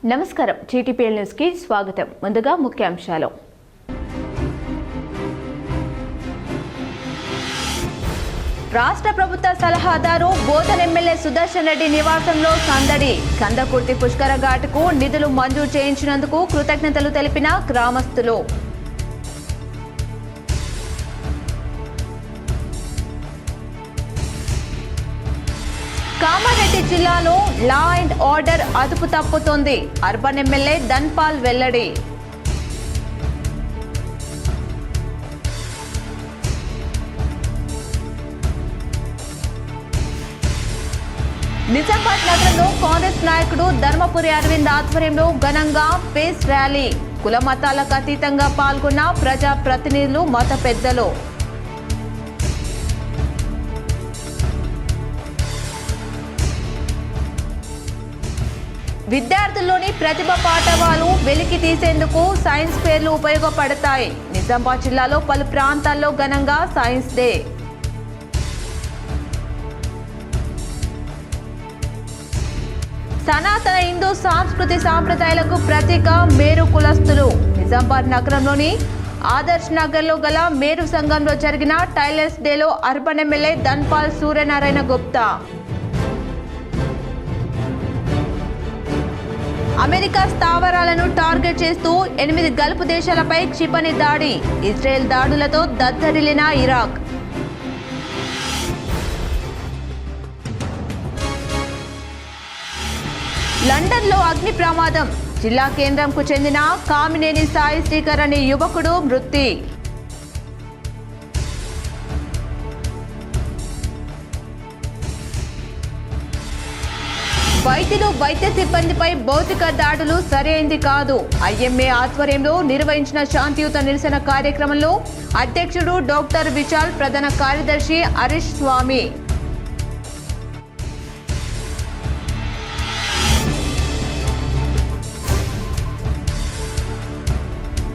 నమస్కారం టీటీపీఎల్ న్యూస్ కి స్వాగతం. ముందుగా ముఖ్యాంశాలు. రాష్ట్ర ప్రభుత్వ సలహాదారు బోధన్ ఎమ్మెల్యే సుదర్శన్ రెడ్డి నివాసంలో సందడి. కందకుర్తి పుష్కర ఘాటుకు నిధులు మంజూరు చేయించినందుకు కృతజ్ఞతలు తెలిపిన గ్రామస్తులు. కామారెడ్డి జిల్లాలో లా అండ్ ఆర్డర్ అదుపు తప్పుతోంది. అర్బన్ ఎమ్మెల్యే ధన్పాల్ వెల్లడి. నిజామాబాద్ నగరంలో కాంగ్రెస్ నాయకుడు ధర్మపురి అరవింద్ ఆధ్వర్యంలో ఘనంగా పేస్ ర్యాలీ. కుల మతాలకు అతీతంగా పాల్గొన్న ప్రజా ప్రతినిధులు, మత పెద్దలు. విద్యార్థుల్లోని ప్రతిభ పాఠవాలు వెలికి తీసేందుకు సైన్స్ ఫేర్లు ఉపయోగపడతాయి. నిజామాబాద్ జిల్లాలో పలు ప్రాంతాల్లో ఘనంగా సైన్స్ డే. సనాతన హిందూ సంస్కృతి సాంప్రదాయాలకు ప్రతీక మేరు కులస్తులు. నిజామాబాద్ నగరంలోని ఆదర్శ్ నగర్లో గల మేరు సంఘంలో జరిగిన టైలర్స్ డేలో urban MLA Dhanpal Suryanarayana Gupta. America స్థావరాలను టార్గెట్ చేస్తూ 8 గల్ఫ్ దేశాలపై క్షిపణి దాడి. ఇజ్రాయెల్ దాడులతో దద్దరిల్లిన ఇరాక్. లండన్లో అగ్ని ప్రమాదం. జిల్లా కేంద్రంకు చెందిన కామినేని సాయి శ్రీకర్ అనే యువకుడు మృతి. వైద్యులు, వైద్య సిబ్బందిపై భౌతిక దాడులు సరైంది కాదు. ఐఎంఏ ఆధ్వర్యంలో నిర్వహించిన శాంతియుత నిరసన కార్యక్రమంలో అధ్యక్షుడు డాక్టర్ విశాల్, ప్రధాన కార్యదర్శి హరీష్ స్వామి.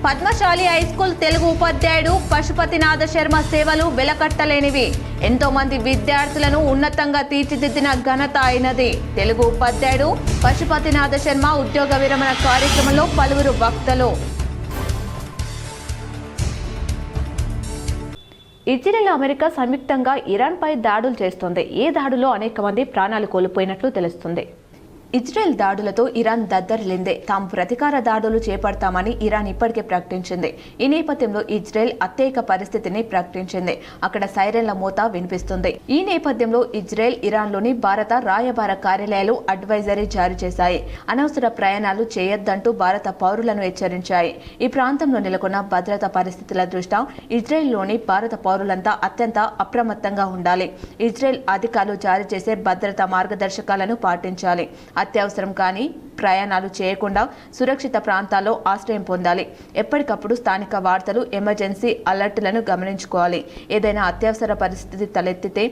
పద్మశాలి హైస్కూల్ తెలుగు ఉపాధ్యాయుడు పశుపతినాథ శర్మ సేవలు వెలకట్టలేనివి. ఎంతో మంది విద్యార్థులను ఉన్నతంగా తీర్చిదిద్దిన ఘనత అయినది. తెలుగు ఉపాధ్యాయుడు పశుపతినాథ శర్మ ఉద్యోగ విరమణ కార్యక్రమంలో పలువురు వక్తలు. ఇజ్రాయెల్, అమెరికా సంయుక్తంగా ఇరాన్పై దాడులు చేస్తోంది. ఈ దాడులో అనేక మంది ప్రాణాలు కోల్పోయినట్లు తెలుస్తుంది. ఇజ్రాయెల్ దాడులతో ఇరాన్ దద్దరిల్లింది. తాము ప్రతీకార దాడులు చేపడతామని ఇరాన్ ఇప్పటికే ప్రకటించింది. ఈ నేపథ్యంలో ఇజ్రాయెల్ అత్యయిక పరిస్థితిని ప్రకటించింది. అక్కడ సైరన్ల మోత వినిపిస్తుంది. ఈ నేపథ్యంలో ఇజ్రాయెల్, ఇరాన్లోని భారత రాయబార కార్యాలయాలు అడ్వైజరీ జారీ చేశాయి. అనవసర ప్రయాణాలు చేయొద్దంటూ భారత పౌరులను హెచ్చరించాయి. ఈ ప్రాంతంలో నెలకొన్న భద్రతా పరిస్థితుల దృష్ట్యా ఇజ్రాయెల్లోని భారత పౌరులంతా అత్యంత అప్రమత్తంగా ఉండాలి. ఇజ్రాయెల్ అధికారులు జారీ చేసే భద్రతా మార్గదర్శకాలను పాటించాలి. అత్యవసరం కానీ ప్రయాణాలు చేయకుండా సురక్షిత ప్రాంతాల్లో ఆశ్రయం పొందాలి. ఎప్పటికప్పుడు స్థానిక వార్తలు, ఎమర్జెన్సీ అలర్టులను గమనించుకోవాలి. ఏదైనా అత్యవసర పరిస్థితి తలెత్తితే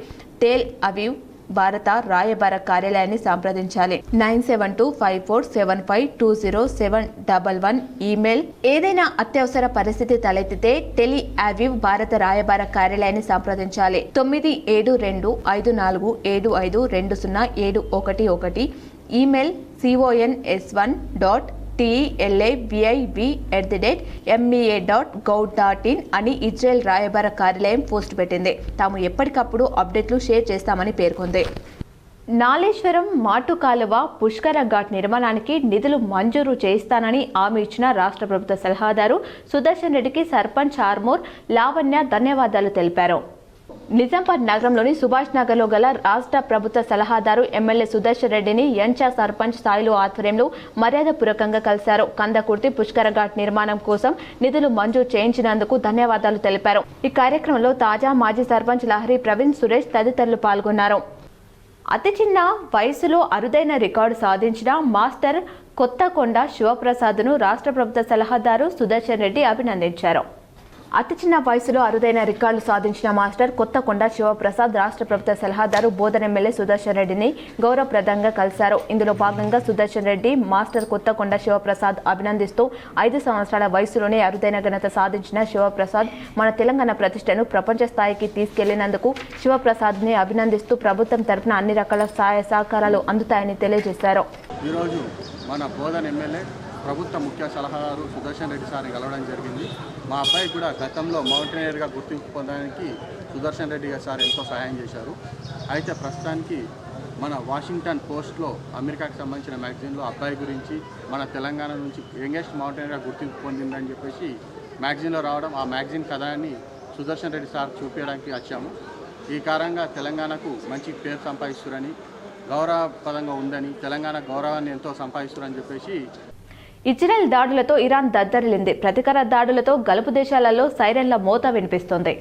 టెల్ అవీవ్ భారత రాయబార కార్యాలయాన్ని సంప్రదించాలి. 972547520711 ఈమెయిల్. ఏదైనా అత్యవసర పరిస్థితి తలెత్తితే టెలి అవీవ్ భారత రాయబార కార్యాలయాన్ని సంప్రదించాలి. 972752502011 ఈమెయిల్ consul@telabib@mea.gov.in అని ఇజ్రాయెల్ రాయబార కార్యాలయం పోస్ట్ పెట్టింది. తాము ఎప్పటికప్పుడు అప్డేట్లు షేర్ చేస్తామని పేర్కొంది. నాలేశ్వరం మాటు కాలువ పుష్కర ఘాట్ నిర్మాణానికి నిధులు మంజూరు చేస్తానని హామీ ఇచ్చిన రాష్ట్ర ప్రభుత్వ సలహాదారు సుదర్శన్ రెడ్డికి సర్పంచ్ ఆర్మూర్ లావణ్య ధన్యవాదాలు తెలిపారు. నిజామాబాద్ నగరంలోని సుభాష్ నగర్లో గల రాష్ట్ర ప్రభుత్వ సలహాదారు ఎమ్మెల్యే సుదర్శన్ రెడ్డిని యంచా సర్పంచ్ స్థాయిలో ఆధ్వర్యంలో మర్యాదపూర్వకంగా కలిశారు. కందకుర్తి పుష్కర ఘాట్ నిర్మాణం కోసం నిధులు మంజూరు చేయించినందుకు ధన్యవాదాలు తెలిపారు. ఈ కార్యక్రమంలో తాజా మాజీ సర్పంచ్ లహరి ప్రవీణ్, సురేష్ తదితరులు పాల్గొన్నారు. అతి చిన్న వయసులో అరుదైన రికార్డు సాధించిన మాస్టర్ కొత్తకొండ శివప్రసాద్ను రాష్ట్ర ప్రభుత్వ సలహాదారు సుదర్శన్ రెడ్డి అభినందించారు. అతి చిన్న వయసులో అరుదైన రికార్డులు సాధించిన మాస్టర్ కొత్తకొండ శివప్రసాద్ రాష్ట్ర ప్రభుత్వ సలహాదారు బోధన్ ఎమ్మెల్యే సుదర్శన్ రెడ్డిని గౌరవప్రదంగా కలిశారు. ఇందులో భాగంగా సుదర్శన్ రెడ్డి మాస్టర్ కొత్తకొండ శివప్రసాద్ అభినందిస్తూ 5 సంవత్సరాల వయసులోనే అరుదైన ఘనత సాధించిన శివప్రసాద్ మన తెలంగాణ ప్రతిష్టను ప్రపంచ స్థాయికి తీసుకెళ్లినందుకు శివప్రసాద్ని అభినందిస్తూ ప్రభుత్వం తరఫున అన్ని రకాల సహాయ సహకారాలు అందుతాయని తెలియజేశారు. మన బోధన్ ఎమ్మెల్యే ప్రభుత్వ ముఖ్య సలహాదారు సుదర్శన్ రెడ్డి సార్ని కలవడం జరిగింది. మా అబ్బాయి కూడా గతంలో మౌంటైనర్గా గుర్తింపు పొందడానికి సుదర్శన్ రెడ్డి సార్ ఎంతో సహాయం చేశారు. అయితే ప్రస్తుతానికి మన వాషింగ్టన్ పోస్ట్లో అమెరికాకి సంబంధించిన మ్యాగజైన్లో అబ్బాయి గురించి మన తెలంగాణ నుంచి యంగెస్ట్ మౌంటైనర్గా గుర్తింపు పొందిందని చెప్పేసి మ్యాగజైన్లో రావడం, ఆ మ్యాగజైన్ కథనాన్ని సుదర్శన్ రెడ్డి సార్ చూపించడానికి వచ్చాము. ఈ కారణంగా తెలంగాణకు మంచి పేరు సంపాదిస్తున్నారని, గౌరవపదంగా ఉందని, తెలంగాణ గౌరవాన్ని ఎంతో సంపాదిస్తున్నారని చెప్పేసి. ఇజ్రాయెల్ దాడులతో ఇరాన్ దద్దరిల్లింది. ప్రతీకార దాడులతో గల్ఫ్ దేశాలలో సైరన్ల మోత వినిపిస్తోంది.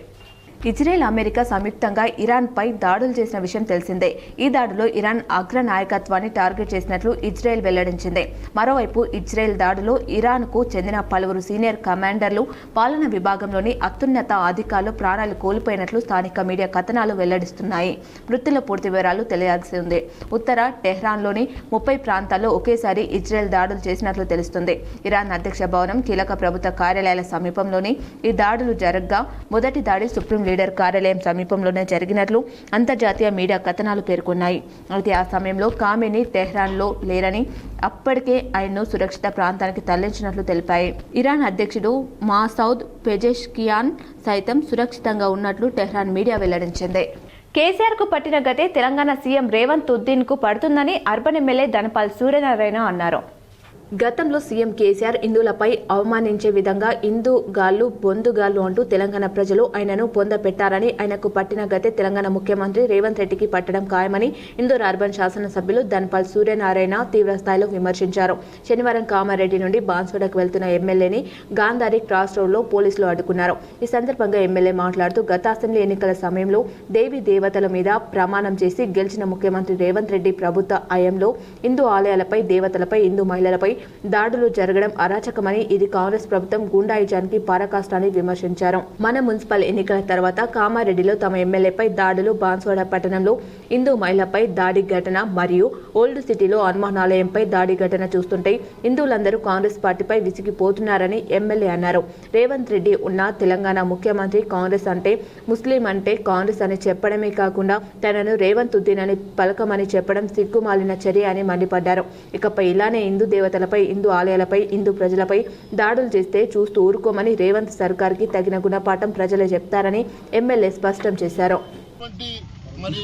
ఇజ్రాయెల్, అమెరికా సంయుక్తంగా ఇరాన్పై దాడులు చేసిన విషయం తెలిసిందే. ఈ దాడిలో ఇరాన్ అగ్ర నాయకత్వాన్ని టార్గెట్ చేసినట్లు ఇజ్రాయెల్ వెల్లడించింది. మరోవైపు ఇజ్రాయెల్ దాడిలో ఇరాన్కు చెందిన పలువురు సీనియర్ కమాండర్లు, పాలనా విభాగంలోని అత్యున్నత అధికారులు ప్రాణాలు కోల్పోయినట్లు స్థానిక మీడియా కథనాలు వెల్లడిస్తున్నాయి. మృతుల పూర్తి వివరాలు తెలియాల్సి ఉంది. ఉత్తర టెహ్రాన్లోని 30 ప్రాంతాల్లో ఒకేసారి ఇజ్రాయెల్ దాడులు చేసినట్లు తెలుస్తుంది. ఇరాన్ అధ్యక్ష భవనం, కీలక ప్రభుత్వ కార్యాలయాల సమీపంలోని ఈ దాడులు జరగ్గా మొదటి దాడి సుప్రీం లీడర్ కార్యాలయం సమీపంలోనే జరిగినట్లు అంతర్జాతీయ మీడియా కథనాలు పేర్కొన్నాయి. అయితే ఆ సమయంలో ఖామేనీ టెహ్రాన్లో లేరని, అప్పటికే ఆయన్ను సురక్షిత ప్రాంతానికి తరలించినట్లు తెలిపాయి. ఇరాన్ అధ్యక్షుడు మసౌద్ పెజెష్కియాన్ సైతం సురక్షితంగా ఉన్నట్లు టెహ్రాన్ మీడియా వెల్లడించింది. కేసీఆర్ కు పట్టిన గతే తెలంగాణ సీఎం రేవంత్ ఉద్దీన్ కు పడుతుందని అర్బన్ ఎమ్మెల్యే ధనపాల్ సూర్యనారాయణ అన్నారు. గతంలో సీఎం కేసీఆర్ హిందువులపై అవమానించే విధంగా హిందూగాళ్లు, బొందుగాళ్లు అంటూ తెలంగాణ ప్రజలు ఆయనను పొందపెట్టారని, ఆయనకు పట్టిన గతే తెలంగాణ ముఖ్యమంత్రి రేవంత్ రెడ్డికి పట్టడం ఖాయమని ఇందూరు అర్బన్ శాసనసభ్యులు ధనపాల్ సూర్యనారాయణ తీవ్రస్థాయిలో విమర్శించారు. శనివారం కామారెడ్డి నుండి బాన్స్వాడకు వెళ్తున్న ఎమ్మెల్యేని గాంధారి క్రాస్ రోడ్లో పోలీసులు అడ్డుకున్నారు. ఈ సందర్భంగా ఎమ్మెల్యే మాట్లాడుతూ గత అసెంబ్లీ ఎన్నికల సమయంలో దేవీ దేవతల మీద ప్రమాణం చేసి గెలిచిన ముఖ్యమంత్రి రేవంత్ రెడ్డి ప్రభుత్వ హయాంలో హిందూ ఆలయాలపై, దేవతలపై, హిందూ మహిళలపై దాడులు జరగడం అరాచకమని, ఇది కాంగ్రెస్ ప్రభుత్వం గుండాయిజానికి పరాకాష్టాన్ని విమర్శించారు. మన మున్సిపల్ ఎన్నికల తర్వాత కామారెడ్డిలో తమ ఎమ్మెల్యేపై దాడులు, బాన్స్వాడ పట్టణంలో హిందూ మహిళపై దాడి ఘటన మరియు ఓల్డ్ సిటీలో హనుమానాలయంపై దాడి ఘటన చూస్తుంటే హిందువులందరూ కాంగ్రెస్ పార్టీపై విసిగిపోతున్నారని ఎమ్మెల్యే అన్నారు. రేవంత్ రెడ్డి ఉన్న తెలంగాణ ముఖ్యమంత్రి కాంగ్రెస్ అంటే ముస్లిం అంటే కాంగ్రెస్ అని చెప్పడమే కాకుండా తనను రేవంత్ ఉద్దీన్ అని పలకమని చెప్పడం సిగ్గుమాలిన చర్య అని మండిపడ్డారు. ఇకపై ఇలానే హిందూ దేవతలపై, హిందూ ఆలయాలపై, హిందూ ప్రజలపై దాడులు చేస్తే చూస్తూ ఊరుకోమని రేవంత్ సర్కార్కి తగిన గుణపాఠం ప్రజలే చెప్తారని ఎమ్మెల్యే స్పష్టం చేశారు. మరి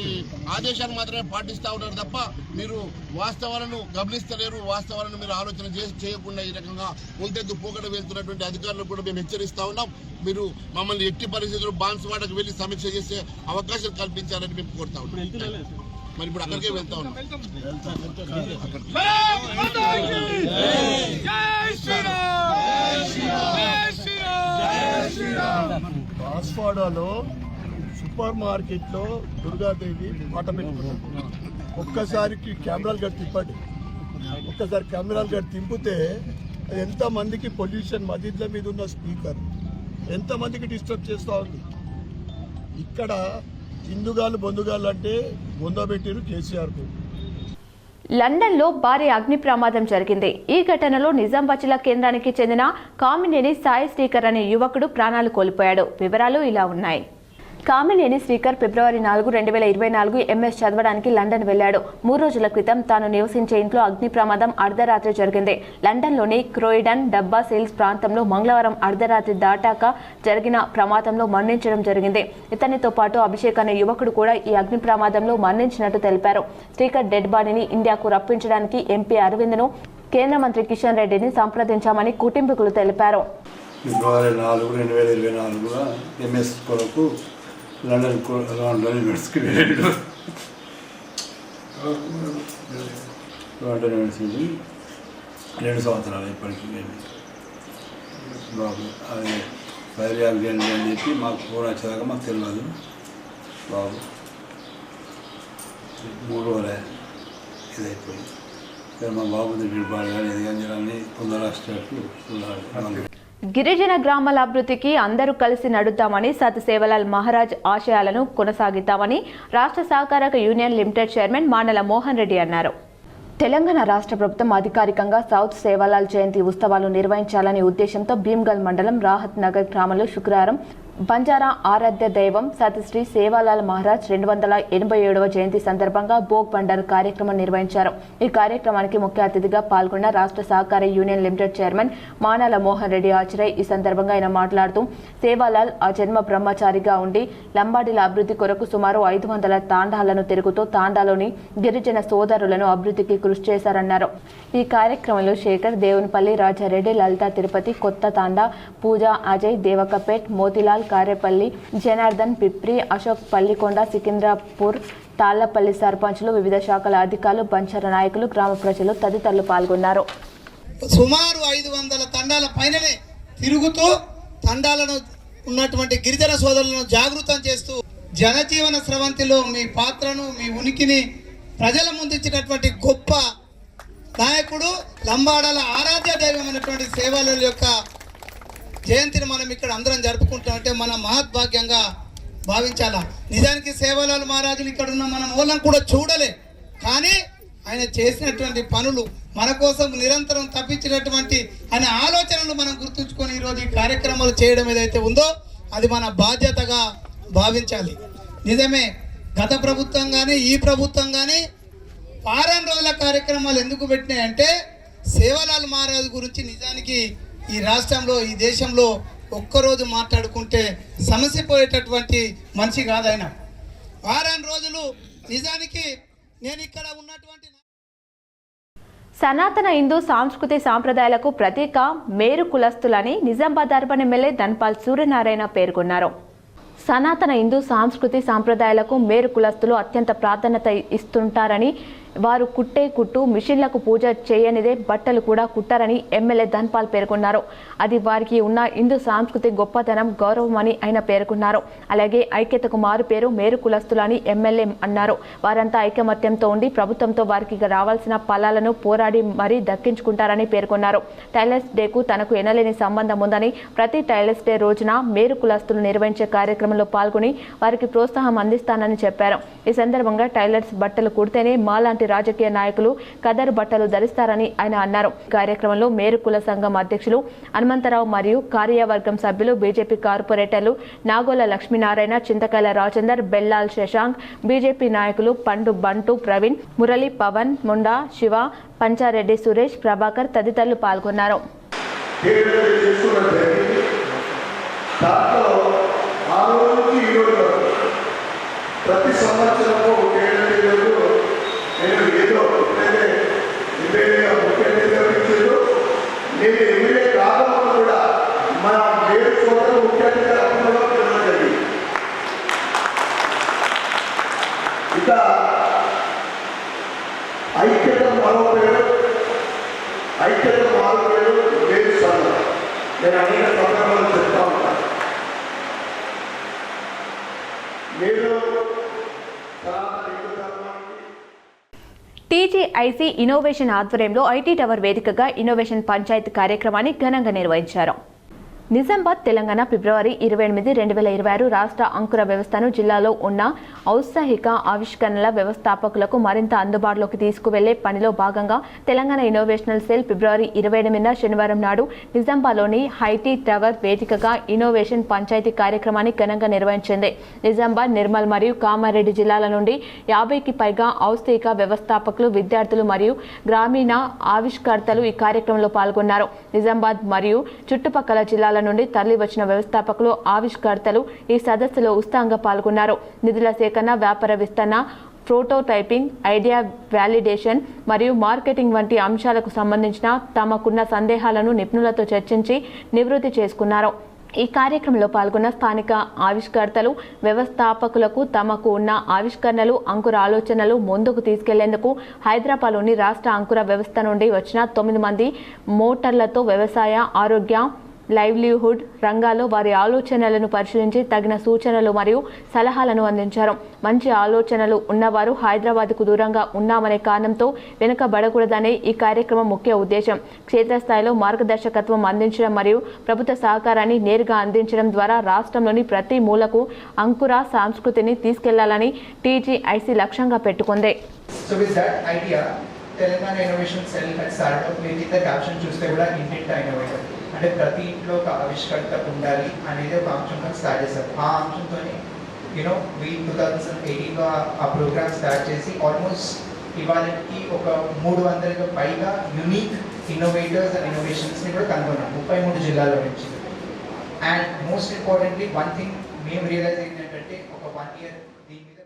ఆదేశాలు మాత్రమే పాటిస్తూ ఉన్నారు తప్ప మీరు వాస్తవాలను గమనిస్తలేరు. వాస్తవాలను మీరు ఆలోచన చేయకుండా ఈ రకంగా ఒంటెద్దు పోకడ వెళ్తున్నటువంటి అధికారులకు కూడా మేము హెచ్చరిస్తూ ఉన్నాం. మీరు మమ్మల్ని ఎట్టి పరిస్థితుల్లో బాన్స్వాడకు వెళ్ళి సమీక్ష చేసే అవకాశం కల్పించాలని మేము కోరుతా ఉన్నాం. మరి ఇప్పుడు అక్కడికే వెళ్తా ఉన్నాం. బాన్స్వాడలో సూపర్ మార్కెట్లో దుర్గాదేవి పాట పెట్టుకున్నాం. ఒక్కసారికి కెమెరాలు గట్టి తిప్పండి. ఒక్కసారి కెమెరాలు గట్టి తింపితే ఎంతమందికి పొల్యూషన్, మధ్యలో మీద ఉన్న స్పీకర్ ఎంతమందికి డిస్టర్బ్ చేస్తూ ఉంది. ఇక్కడ హిందుగాళ్ళు, బొందుగాళ్ళు అంటే బొందబెట్టిరు కేసీఆర్కు. లండన్లో భారీ అగ్ని ప్రమాదం జరిగింది. ఈ ఘటనలో నిజాం జిల్లా కేంద్రానికి చెందిన కామినేని సాయి శ్రీకర్ అనే యువకుడు ప్రాణాలు కోల్పోయాడు. వివరాలు ఇలా ఉన్నాయి. కామినేని శ్రీకర్ ఫిబ్రవరి 4, 2024 ఎంఎస్ చదవడానికి లండన్ వెళ్లాడు. 3 రోజుల క్రితం తాను నివసించే ఇంట్లో అగ్ని ప్రమాదం అర్ధరాత్రి జరిగింది. లండన్లోని క్రోయిడన్ డబ్బా సేల్స్ ప్రాంతంలో మంగళవారం అర్ధరాత్రి దాటాక జరిగిన ప్రమాదంలో మరణించడం జరిగింది. ఇతనితో పాటు అభిషేక్ అనే యువకుడు కూడా ఈ అగ్ని ప్రమాదంలో మరణించినట్టు తెలిపారు. శ్రీకర్ డెడ్ బాడీని ఇండియాకు రప్పించడానికి ఎంపీ అరవింద్ను, కేంద్ర మంత్రి కిషన్ రెడ్డిని సంప్రదించామని కుటుంబీకులు తెలిపారు. ఫిబ్రవరి 4, 2024 ఎంఎస్ కొరకు లండన్ యూనివర్సిటీకి వెళ్ళాడు. లండన్ యూనివర్సిటీ 2 సంవత్సరాలు ఇప్పటికీ వెళ్ళి బాబు అది ఫైర్ యాక్సిడెంట్ అని చెప్పి మాకు ఫోన్ వచ్చేదాకా మాకు తెలియదు. బాబు 3 రోజులే ఇదైపోయింది. మా బాబు దగ్గర బాగా కానీ ఇది కానీ అన్నీ తొందరగా గిరిజన గ్రామాల అభివృద్ధికి అందరూ కలిసి నడుద్దామని సత్ సేవలాల్ మహారాజ్ ఆశయాలను కొనసాగిద్దామని రాష్ట్ర సహకార union limited chairman మానల Mohan Reddy అన్నారు. తెలంగాణ రాష్ట్ర ప్రభుత్వం అధికారికంగా సౌత్ సేవాలాల్ జయంతి ఉత్సవాలు నిర్వహించాలనే ఉద్దేశంతో భీమ్గల్ మండలం రాహత్ నగర్ గ్రామంలో శుక్రవారం బంజారా ఆరాధ్య దైవం సతశ్రీ సేవాలాల్ మహారాజ్ 287వ జయంతి సందర్భంగా భోగ్ బండారు కార్యక్రమం నిర్వహించారు. ఈ కార్యక్రమానికి ముఖ్య అతిథిగా పాల్గొన్న రాష్ట్ర సహకార union limited chairman Manala Mohan Reddy హాజరై ఈ సందర్భంగా ఆయన మాట్లాడుతూ సేవాలాల్ ఆ జన్మ బ్రహ్మచారిగా ఉండి లంబాడీల అభివృద్ధి కొరకు సుమారు 500 తాండాలను తిరుగుతూ తాండాలోని గిరిజన సోదరులను అభివృద్ధికి కృషి చేశారన్నారు. ఈ కార్యక్రమంలో శేఖర్, దేవునిపల్లి, రాజారెడ్డి, లలిత తిరుపతి, కొత్త తాండా, పూజా, అజయ్, దేవకపేట్, మోతిలాల్, కారేపల్లి, జనార్దన్, పిప్రి, అశోక్, పల్లికొండ, సికింద్రాపూర్, తాళ్లపల్లి సర్పంచులు, వివిధ శాఖల అధికారులు, బంచార నాయకులు, గ్రామ ప్రజలు తదితరులు పాల్గొన్నారు. సుమారు 500 తండాల పైననే తిరుగుతూ తండాలను ఉన్నటువంటి గిరిజన సోదరులను జాగృతం చేస్తూ జనజీవన స్రవంతిలో మీ పాత్రను, మీ ఉనికిని ప్రజల ముందుచ్చినటువంటి గొప్ప నాయకుడు, లంబాడాల ఆరాధ్య దైవమైనటువంటి సేవాలాల్ యొక్క జయంతిని మనం ఇక్కడ అందరం జరుపుకుంటామంటే మన మహద్భాగ్యంగా భావించాలా. నిజానికి సేవాలాల్ మహారాజులు ఇక్కడ ఉన్న మనం వాళ్ళని కూడా చూడలే, కానీ ఆయన చేసినటువంటి పనులు మన కోసం నిరంతరం తప్పించినటువంటి ఆయన ఆలోచనలు మనం గుర్తుంచుకొని ఈరోజు ఈ కార్యక్రమాలు చేయడం ఏదైతే ఉందో అది మన బాధ్యతగా భావించాలి. నిజమే, గత ప్రభుత్వం కానీ ఈ ప్రభుత్వం కానీ వారం రోజుల కార్యక్రమాలు ఎందుకు పెట్టినాయంటే సేవాలాల్ మహారాజు గురించి నిజానికి ఈ రాష్ట్రంలో, ఈ దేశంలో ఒక్కరోజు మాట్లాడుకుంటే సమస్య పోయేటటువంటి మనిషి కాదైనా. వారం రోజులు నిజానికి నేను ఇక్కడ ఉన్నటువంటి సనాతన హిందూ సాంస్కృతి సాంప్రదాయాలకు ప్రతీక మేరు కులస్తులని నిజామాబాద్ అర్బన్ ఎమ్మెల్యే ధన్పాల్ సూర్యనారాయణ పేర్కొన్నారు. సనాతన హిందూ సాంస్కృతి సాంప్రదాయాలకు మేరు కులస్తులు అత్యంత ప్రాధాన్యత ఇస్తుంటారని, వారు కుట్టే కుట్టు మిషన్లకు పూజ చేయనిదే బట్టలు కూడా కుట్టారని ఎమ్మెల్యే ధన్పాల్ పేర్కొన్నారు. అది వారికి ఉన్న హిందూ సంస్కృతి గొప్పతనం, గౌరవమని ఆయన పేర్కొన్నారు. అలాగే ఐక్యతకు మారు పేరు మేరు కులస్తులని ఎమ్మెల్యే అన్నారు. వారంతా ఐకమత్యంతో ఉండి ప్రభుత్వంతో వారికి రావాల్సిన ఫలాలను పోరాడి మరీ దక్కించుకుంటారని పేర్కొన్నారు. టైలర్స్ డేకు తనకు ఎనలేని సంబంధం ఉందని, ప్రతి టైలర్స్ డే రోజున మేరు కులస్తులు నిర్వహించే కార్యక్రమంలో పాల్గొని వారికి ప్రోత్సాహం అందిస్తానని చెప్పారు. ఈ సందర్భంగా టైలర్స్ బట్టలు కుడితేనే మాలాంటి రాజకీయ నాయకులు కదరు బట్టలు ధరిస్తారని ఆయన అన్నారు. కార్యక్రమంలో మేరు కుల సంఘం అధ్యక్షులు హనుమంతరావు మరియు కార్యవర్గం సభ్యులు, బీజేపీ కార్పొరేటర్లు నాగోల లక్ష్మీనారాయణ, చింతకాయల రాజేందర్, బెల్లాల్ శశాంక్, బీజేపీ నాయకులు పండు బంటు ప్రవీణ్, మురళి, పవన్, ముండా, శివ, పంచారెడ్డి, సురేష్, ప్రభాకర్ తదితరులు పాల్గొన్నారు. ప్రతి సంవత్సరము నేను ఏదో ఎమ్మెల్యేగా ముఖ్యంగా ఇచ్చారు. నేను ఎమ్మెల్యే కాకుండా కూడా మన వేరు చోట ముఖ్యంగా జరిగింది. ఇక ఐక్యత మరో పేరు, ఐక్యత మరో పేరు వేరు సంఘం. నేను అనేక సందర్భాలు చెప్తా ఉంటాను. మీరు టీజీఐసీ ఇన్నోవేషన్ ఆధ్వర్యంలో ఐటీ టవర్ వేదికగా ఇన్నోవేషన్ పంచాయతీ కార్యక్రమాన్ని ఘనంగా నిర్వహించారు. నిజామాబాద్, తెలంగాణ ఫిబ్రవరి 28, 2026 రాష్ట్ర అంకుర వ్యవస్థను జిల్లాలో ఉన్న ఔత్సాహిక ఆవిష్కరణల వ్యవస్థాపకులకు మరింత అందుబాటులోకి తీసుకువెళ్లే పనిలో భాగంగా తెలంగాణ ఇన్నోవేషనల్ సెల్ ఫిబ్రవరి 28న శనివారం నాడు నిజామాబాద్లోని ఐటీ టవర్ వేదికగా ఇన్నోవేషన్ పంచాయతీ కార్యక్రమాన్ని ఘనంగా నిర్వహించింది. నిజామాబాద్, నిర్మల్ మరియు కామారెడ్డి జిల్లాల నుండి 50కి పైగా ఔత్సాహిక వ్యవస్థాపకులు, విద్యార్థులు మరియు గ్రామీణ ఆవిష్కర్తలు ఈ కార్యక్రమంలో పాల్గొన్నారు. నిజామాబాద్ మరియు చుట్టుపక్కల జిల్లాల నుండి తరలి వచ్చిన వ్యవస్థాపకులు, ఆవిష్కర్తలు ఈ సదస్సులో ఉత్సాహంగా పాల్గొన్నారు. నిధుల సేకరణ, వ్యాపార విస్తరణ, ప్రోటోటైపింగ్, ఐడియా వ్యాలిడేషన్ మరియు మార్కెటింగ్ వంటి అంశాలకు సంబంధించిన తమకున్న సందేహాలను నిపుణులతో చర్చించి నివృత్తి చేసుకున్నారు. ఈ కార్యక్రమంలో పాల్గొన్న స్థానిక ఆవిష్కర్తలు, వ్యవస్థాపకులకు తమకు ఉన్న ఆవిష్కరణలు, అంకుర ఆలోచనలు ముందుకు తీసుకెళ్లేందుకు హైదరాబాద్లోని రాష్ట్ర అంకుర వ్యవస్థ నుండి వచ్చిన 9 మంది మోటార్లతో వ్యవసాయ, ఆరోగ్య, లైవ్లీహుడ్ రంగాల్లో వారి ఆలోచనలను పరిశీలించి తగిన సూచనలు మరియు సలహాలను అందించారు. మంచి ఆలోచనలు ఉన్నవారు హైదరాబాద్కు దూరంగా ఉన్నామనే కారణంతో వెనుకబడకూడదనే ఈ కార్యక్రమం ముఖ్య ఉద్దేశం. క్షేత్రస్థాయిలో మార్గదర్శకత్వం అందించడం మరియు ప్రభుత్వ సహకారాన్ని నేరుగా అందించడం ద్వారా రాష్ట్రంలోని ప్రతి మూలకు అంకుర సంస్కృతిని తీసుకెళ్లాలని టీజీఐసీ లక్ష్యంగా పెట్టుకుంది. Telangana Innovation Cell had started up with the caption చూస్తే కూడా ఇంటెంట్ ఇన్నోవేటర్. అంటే ప్రతి ఇంట్లో ఒక ఆవిష్కర్త ఉండాలి అనేది ఒక అంశంతో స్టార్ట్ చేశారు. ఆ అంశంతోనే యూనో 2018లో ఆ ప్రోగ్రామ్ స్టార్ట్ చేసి ఆల్మోస్ట్ ఇవాళకి ఒక 300కి పైగా యూనిక్ ఇన్నోవేటర్స్ అండ్ ఇన్నోవేషన్స్ని కూడా కనుగొన్నాం 33 జిల్లాల నుంచి. And most importantly one thing మేము రియలైజ్ ఏంటంటే ఒక 1 year దీని మీద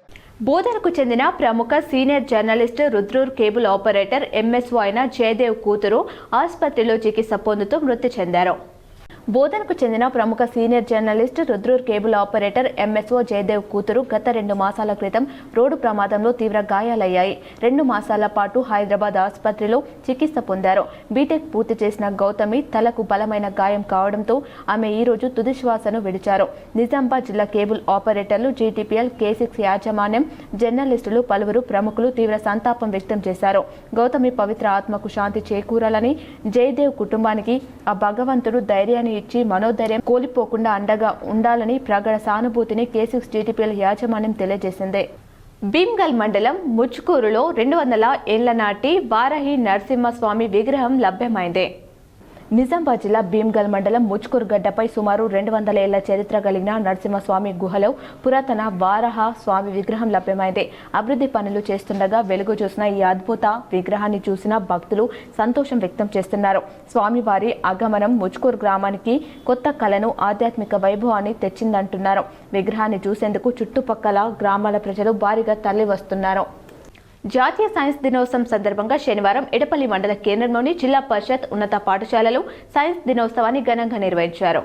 బోధనకు చెందిన ప్రముఖ senior journalist Rudrur cable operator MSO అయిన జయదేవ్ కూతురు ఆసుపత్రిలో చికిత్స పొందుతూ మృతి చెందారు. బోధనకు చెందిన ప్రముఖ senior journalist Rudrur cable operator MSO Jayadev కూతురు గత 2 మాసాల క్రితం రోడ్డు ప్రమాదంలో తీవ్ర గాయాలయ్యాయి. 2 మాసాల పాటు హైదరాబాద్ ఆసుపత్రిలో చికిత్స పొందారు. బీటెక్ పూర్తి చేసిన గౌతమి తలకు బలమైన గాయం కావడంతో ఆమె ఈ రోజు తుది శ్వాసను విడిచారు. నిజామాబాద్ జిల్లా కేబుల్ ఆపరేటర్లు, జీటీపీఎల్, K6 యాజమాన్యం, జర్నలిస్టులు, పలువురు ప్రముఖులు తీవ్ర సంతాపం వ్యక్తం చేశారు. గౌతమి పవిత్ర ఆత్మకు శాంతి చేకూరాలని, జయదేవ్ కుటుంబానికి ఆ భగవంతుడు ధైర్యాన్ని ఇచ్చి మనోధైర్యం కోల్పోకుండా అండగా ఉండాలని ప్రగాఢ సానుభూతిని K6 జీటీపీఎల్ యాజమాన్యం తెలియజేసింది. భీమ్గల్ మండలం ముచ్కూరులో 200 ఏళ్ల నాటి వారాహి నరసింహస్వామి విగ్రహం లభ్యమైంది. నిజామాబాద్ జిల్లా భీమ్గల్ మండలం ముచ్కూరు గడ్డపై సుమారు 200 ఏళ్ల చరిత్ర కలిగిన నరసింహస్వామి గుహలో పురాతన వారాహ స్వామి విగ్రహం లభ్యమైంది. అభివృద్ధి పనులు చేస్తుండగా వెలుగు చూసిన ఈ అద్భుత విగ్రహాన్ని చూసిన భక్తులు సంతోషం వ్యక్తం చేస్తున్నారు. స్వామివారి ఆగమనం ముచ్కూరు గ్రామానికి కొత్త కళను, ఆధ్యాత్మిక వైభవాన్ని తెచ్చిందంటున్నారు. విగ్రహాన్ని చూసేందుకు చుట్టుపక్కల గ్రామాల ప్రజలు భారీగా తరలి వస్తున్నారు. జాతీయ సైన్స్ దినోత్సవం సందర్భంగా శనివారం ఎడపల్లి మండల కేంద్రంలోని జిల్లా పరిషత్ ఉన్నత పాఠశాలలో సైన్స్ దినోత్సవాన్ని ఘనంగా నిర్వహించారు.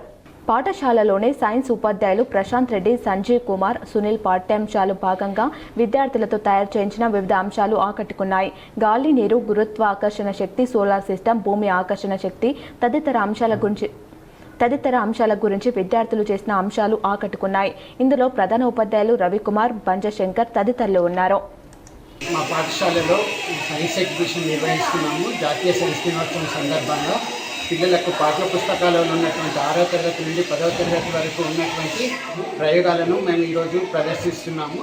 పాఠశాలలోని సైన్స్ ఉపాధ్యాయులు ప్రశాంత్ రెడ్డి, సంజీవ్ కుమార్, సునీల్ పాఠ్యాంశాలు భాగంగా విద్యార్థులతో తయారు చేయించిన వివిధ అంశాలు ఆకట్టుకున్నాయి. గాలి, నీరు, గురుత్వాకర్షణ శక్తి, సోలార్ సిస్టమ్, భూమి ఆకర్షణ శక్తి తదితర అంశాల గురించి విద్యార్థులు చేసిన అంశాలు ఆకట్టుకున్నాయి. ఇందులో ప్రధాన ఉపాధ్యాయులు రవికుమార్, బంజశంకర్ తదితరులు ఉన్నారు. మా పాఠశాలలో సైన్స్ ఎగ్జిబిషన్ నిర్వహిస్తున్నాము. జాతీయ సైన్స్ దినోత్సవం సందర్భంగా పిల్లలకు పాఠ్య పుస్తకాలలో ఉన్నటువంటి 6వ తరగతి నుండి 10వ తరగతి వరకు ఉన్నటువంటి ప్రయోగాలను మేము ఈరోజు ప్రదర్శిస్తున్నాము.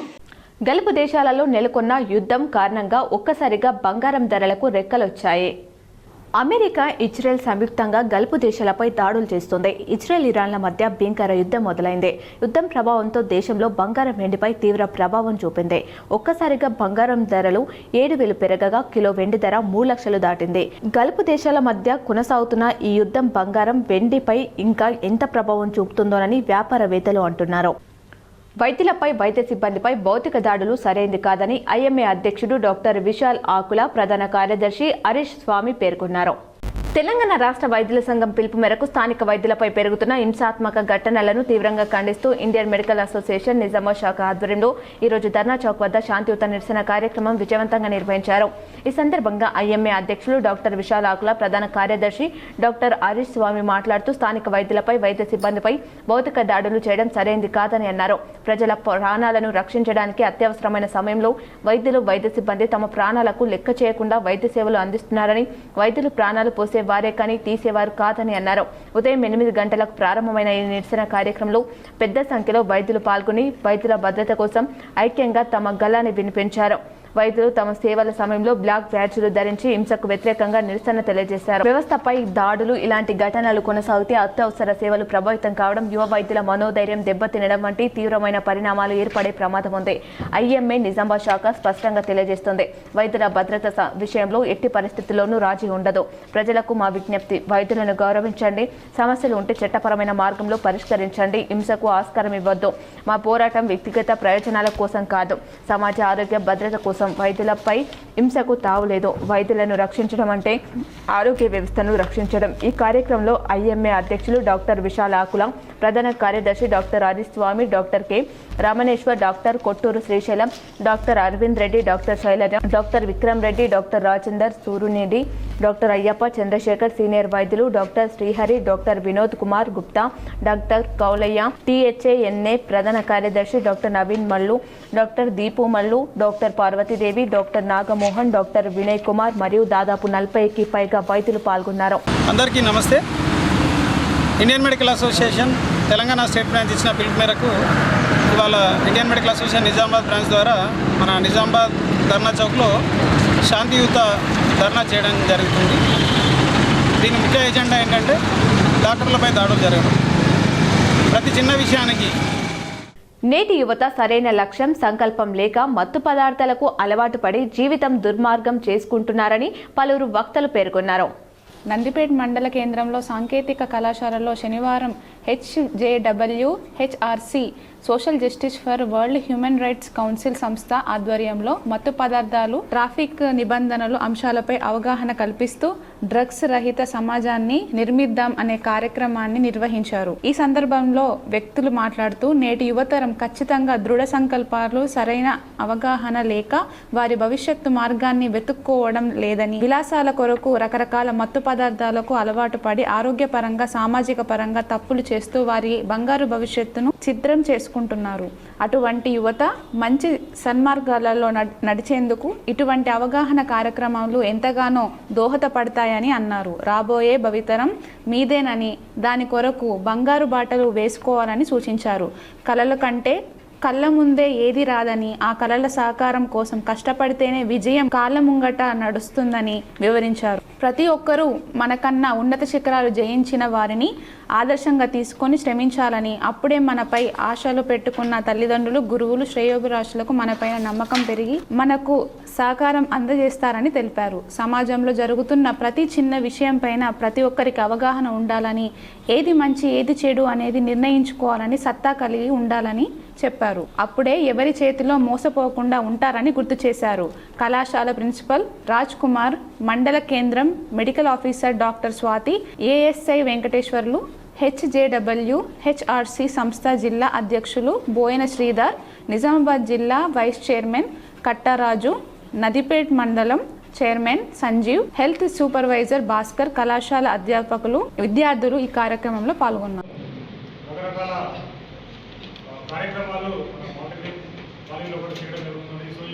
గల్ఫ్ దేశాలలో నెలకొన్న యుద్ధం కారణంగా ఒక్కసారిగా బంగారం ధరలకు రెక్కలొచ్చాయి. అమెరికా, ఇజ్రాయెల్ సంయుక్తంగా గల్ఫ్ దేశాలపై దాడులు చేస్తుంది. ఇజ్రాయెల్, ఇరాన్ల మధ్య భీకర యుద్ధం మొదలైంది. యుద్ధం ప్రభావంతో దేశంలో బంగారం, వెండిపై తీవ్ర ప్రభావం చూపింది. ఒక్కసారిగా బంగారం ధరలు 7,000 పెరగగా కిలో వెండి ధర 3 లక్షలు దాటింది. గల్ఫ్ దేశాల మధ్య కొనసాగుతున్న ఈ యుద్ధం బంగారం, వెండిపై ఇంకా ఎంత ప్రభావం చూపుతుందోనని వ్యాపారవేత్తలు అంటున్నారు. వైద్యులపై, వైద్య సిబ్బందిపై భౌతిక దాడులు సరైంది కాదని ఐఎంఏ అధ్యక్షుడు డాక్టర్ విశాల్ ఆకుల, ప్రధాన కార్యదర్శి హరీష్ స్వామి పేర్కొన్నారు. తెలంగాణ రాష్ట్ర వైద్యుల సంఘం పిలుపు మేరకు స్థానిక వైద్యులపై పెరుగుతున్న హింసాత్మక ఘటనలను తీవ్రంగా ఖండిస్తూ ఇండియన్ మెడికల్ అసోసియేషన్ నిజామాబాద్ శాఖ ఆధ్వర్యంలో ఈరోజు ధర్నా చౌక్ వద్ద శాంతియుత నిరసన కార్యక్రమం విజయవంతంగా నిర్వహించారు. ఈ సందర్భంగా ఐఎంఏ అధ్యక్షులు డాక్టర్ విశాల్ ఆకుల, ప్రధాన కార్యదర్శి డాక్టర్ హరీష్ స్వామి మాట్లాడుతూ స్థానిక వైద్యులపై, వైద్య సిబ్బందిపై భౌతిక దాడులు చేయడం సరైంది కాదని అన్నారు. ప్రజల ప్రాణాలను రక్షించడానికి అత్యవసరమైన సమయంలో వైద్యులు, వైద్య సిబ్బంది తమ ప్రాణాలకు లెక్క చేయకుండా వైద్య సేవలు అందిస్తున్నారని, వైద్యులు ప్రాణాలు పోసే వారే కానీ తీసేవారు కాదని అన్నారు. ఉదయం 8 గంటలకు ప్రారంభమైన ఈ నిరసన కార్యక్రమంలో పెద్ద సంఖ్యలో వైద్యులు పాల్గొని వైద్యుల భద్రత కోసం ఐక్యంగా తమ గళాన్ని వినిపించారు. వైద్యులు తమ సేవల సమయంలో బ్లాక్ బ్యాడ్జీలు ధరించి హింసకు వ్యతిరేకంగా నిరసన తెలియజేశారు. వ్యవస్థపై దాడులు, ఇలాంటి ఘటనలు కొనసాగితే అత్యవసర సేవలు ప్రభావితం కావడం, యువ వైద్యుల మనోధైర్యం దెబ్బతినడం వంటి తీవ్రమైన పరిణామాలు ఏర్పడే ప్రమాదం ఉంది. ఐఎంఏ నిజామాబాద్ శాఖ స్పష్టంగా తెలియజేస్తుంది. వైద్యుల భద్రత విషయంలో ఎట్టి పరిస్థితుల్లోనూ రాజీ ఉండదు. ప్రజలకు మా విజ్ఞప్తి, వైద్యులను గౌరవించండి. సమస్యలు ఉంటే చట్టపరమైన మార్గంలో పరిష్కరించండి. హింసకు ఆస్కారం ఇవ్వద్దు. మా పోరాటం వ్యక్తిగత ప్రయోజనాల కోసం కాదు, సమాజ ఆరోగ్య భద్రత కోసం. వైద్యులపై హింసకు తావులేదు. వైద్యులను రక్షించడం అంటే ఆరోగ్య వ్యవస్థను రక్షించడం. ఈ కార్యక్రమంలో ఐఎంఏ అధ్యక్షులు డాక్టర్ విశాల్ ఆకుల, ప్రధాన కార్యదర్శి doctor Harish Swamy, doctor K Ramaneshwar, doctor Kotturu Srisailam, doctor Aravind Reddy, doctor Shailaja, doctor Vikram Reddy, doctor Rajender Surunidi, doctor Ayyappa, Chandrasekhar, senior వైద్యులు doctor Srihari, doctor Vinod Kumar Gupta, doctor Kaulaiah, THANA ప్రధాన కార్యదర్శి doctor Naveen Mallu, doctor Deepu Mallu, doctor Parvathidevi, doctor Nagamohan, doctor Vinay Kumar మరియు దాదాపు 40కి పైగా వైద్యులు పాల్గొన్నారు. అందరికీ నమస్తే. Indian medical association Telangana state branch ఇచ్చిన పిలుపు మేరకు ఇవాళ Indian medical association Nizamabad branch ద్వారా మన నిజామాబాద్ ధర్నా చౌక్లో శాంతియుత ధర్నా చేయడం జరుగుతుంది. దీని ముఖ్య ఎజెండా ఏంటంటే డాక్టర్లపై దాడులు జరగడం, ప్రతి చిన్న విషయానికి. నేటి యువత సరైన లక్ష్యం, సంకల్పం లేక మత్తు పదార్థాలకు అలవాటు పడి జీవితం దుర్మార్గం చేసుకుంటున్నారని పలువురు వక్తలు పేర్కొన్నారు. నందిపేట్ మండల కేంద్రంలో సాంకేతిక కళాశాలలో శనివారం HJWHRC social justice for world human rights council సంస్థ ఆధ్వర్యంలో మత్తు పదార్థాలు, ట్రాఫిక్ నిబంధనలు అంశాలపై అవగాహన కల్పిస్తూ డ్రగ్స్ రహిత సమాజాన్ని నిర్మిద్దాం అనే కార్యక్రమాన్ని నిర్వహించారు. ఈ సందర్భంలో వ్యక్తులు మాట్లాడుతూ నేటి యువతరం ఖచ్చితంగా దృఢ సంకల్పాలు, సరైన అవగాహన లేక వారి భవిష్యత్తు మార్గాన్ని వెతుక్కోవడం లేదని, విలాసాల కొరకు రకరకాల మత్తు పదార్థాలకు అలవాటు పడి ఆరోగ్యపరంగా, సామాజిక పరంగా తప్పులు చేస్తూ వారి బంగారు భవిష్యత్తును ఛిద్రం చేసుకుంటున్నారు. అటువంటి యువత మంచి సన్మార్గాలలో నడిచేందుకు ఇటువంటి అవగాహన కార్యక్రమాలు ఎంతగానో దోహదపడతాయని అన్నారు. రాబోయే భవితరం మీదేనని, దాని కొరకు బంగారు బాటలు వేసుకోవాలని సూచించారు. కలల కంటే కళ్ళ ముందే ఏది రాదని, ఆ కళల సాకారం కోసం కష్టపడితేనే విజయం కాళ్ళ ముంగట నడుస్తుందని వివరించారు. ప్రతి ఒక్కరూ మనకన్నా ఉన్నత శిఖరాలు జయించిన వారిని ఆదర్శంగా తీసుకొని శ్రమించాలని, అప్పుడే మనపై ఆశలు పెట్టుకున్న తల్లిదండ్రులు, గురువులు, శ్రేయోభిలాషులకు మనపైన నమ్మకం పెరిగి మనకు సహకారం అందజేస్తారని తెలిపారు. సమాజంలో జరుగుతున్న ప్రతి చిన్న విషయం పైన ప్రతి ఒక్కరికి అవగాహన ఉండాలని, ఏది మంచి ఏది చెడు అనేది నిర్ణయించుకోవాలని సత్తా కలిగి ఉండాలని చెప్పారు. అప్పుడే ఎవరి చేతిలో మోసపోకుండా ఉంటారని గుర్తు చేశారు. కళాశాల ప్రిన్సిపల్ రాజ్ కుమార్, మండల కేంద్రం medical officer doctor Swathi, ASI Venkateswarlu, HJWHRC సంస్థ జిల్లా అధ్యక్షులు బోయన శ్రీధర్, నిజామాబాద్ జిల్లా వైస్ చైర్మన్ కట్టరాజు, నదిపేట్ మండలం chairman Sanjeev, health supervisor Bhaskar, కళాశాల అధ్యాపకులు, విద్యార్థులు ఈ కార్యక్రమంలో పాల్గొన్నారు. కార్యక్రమాలు కాలేజీలో కూడా చేయడం జరుగుతుంది. సో ఈ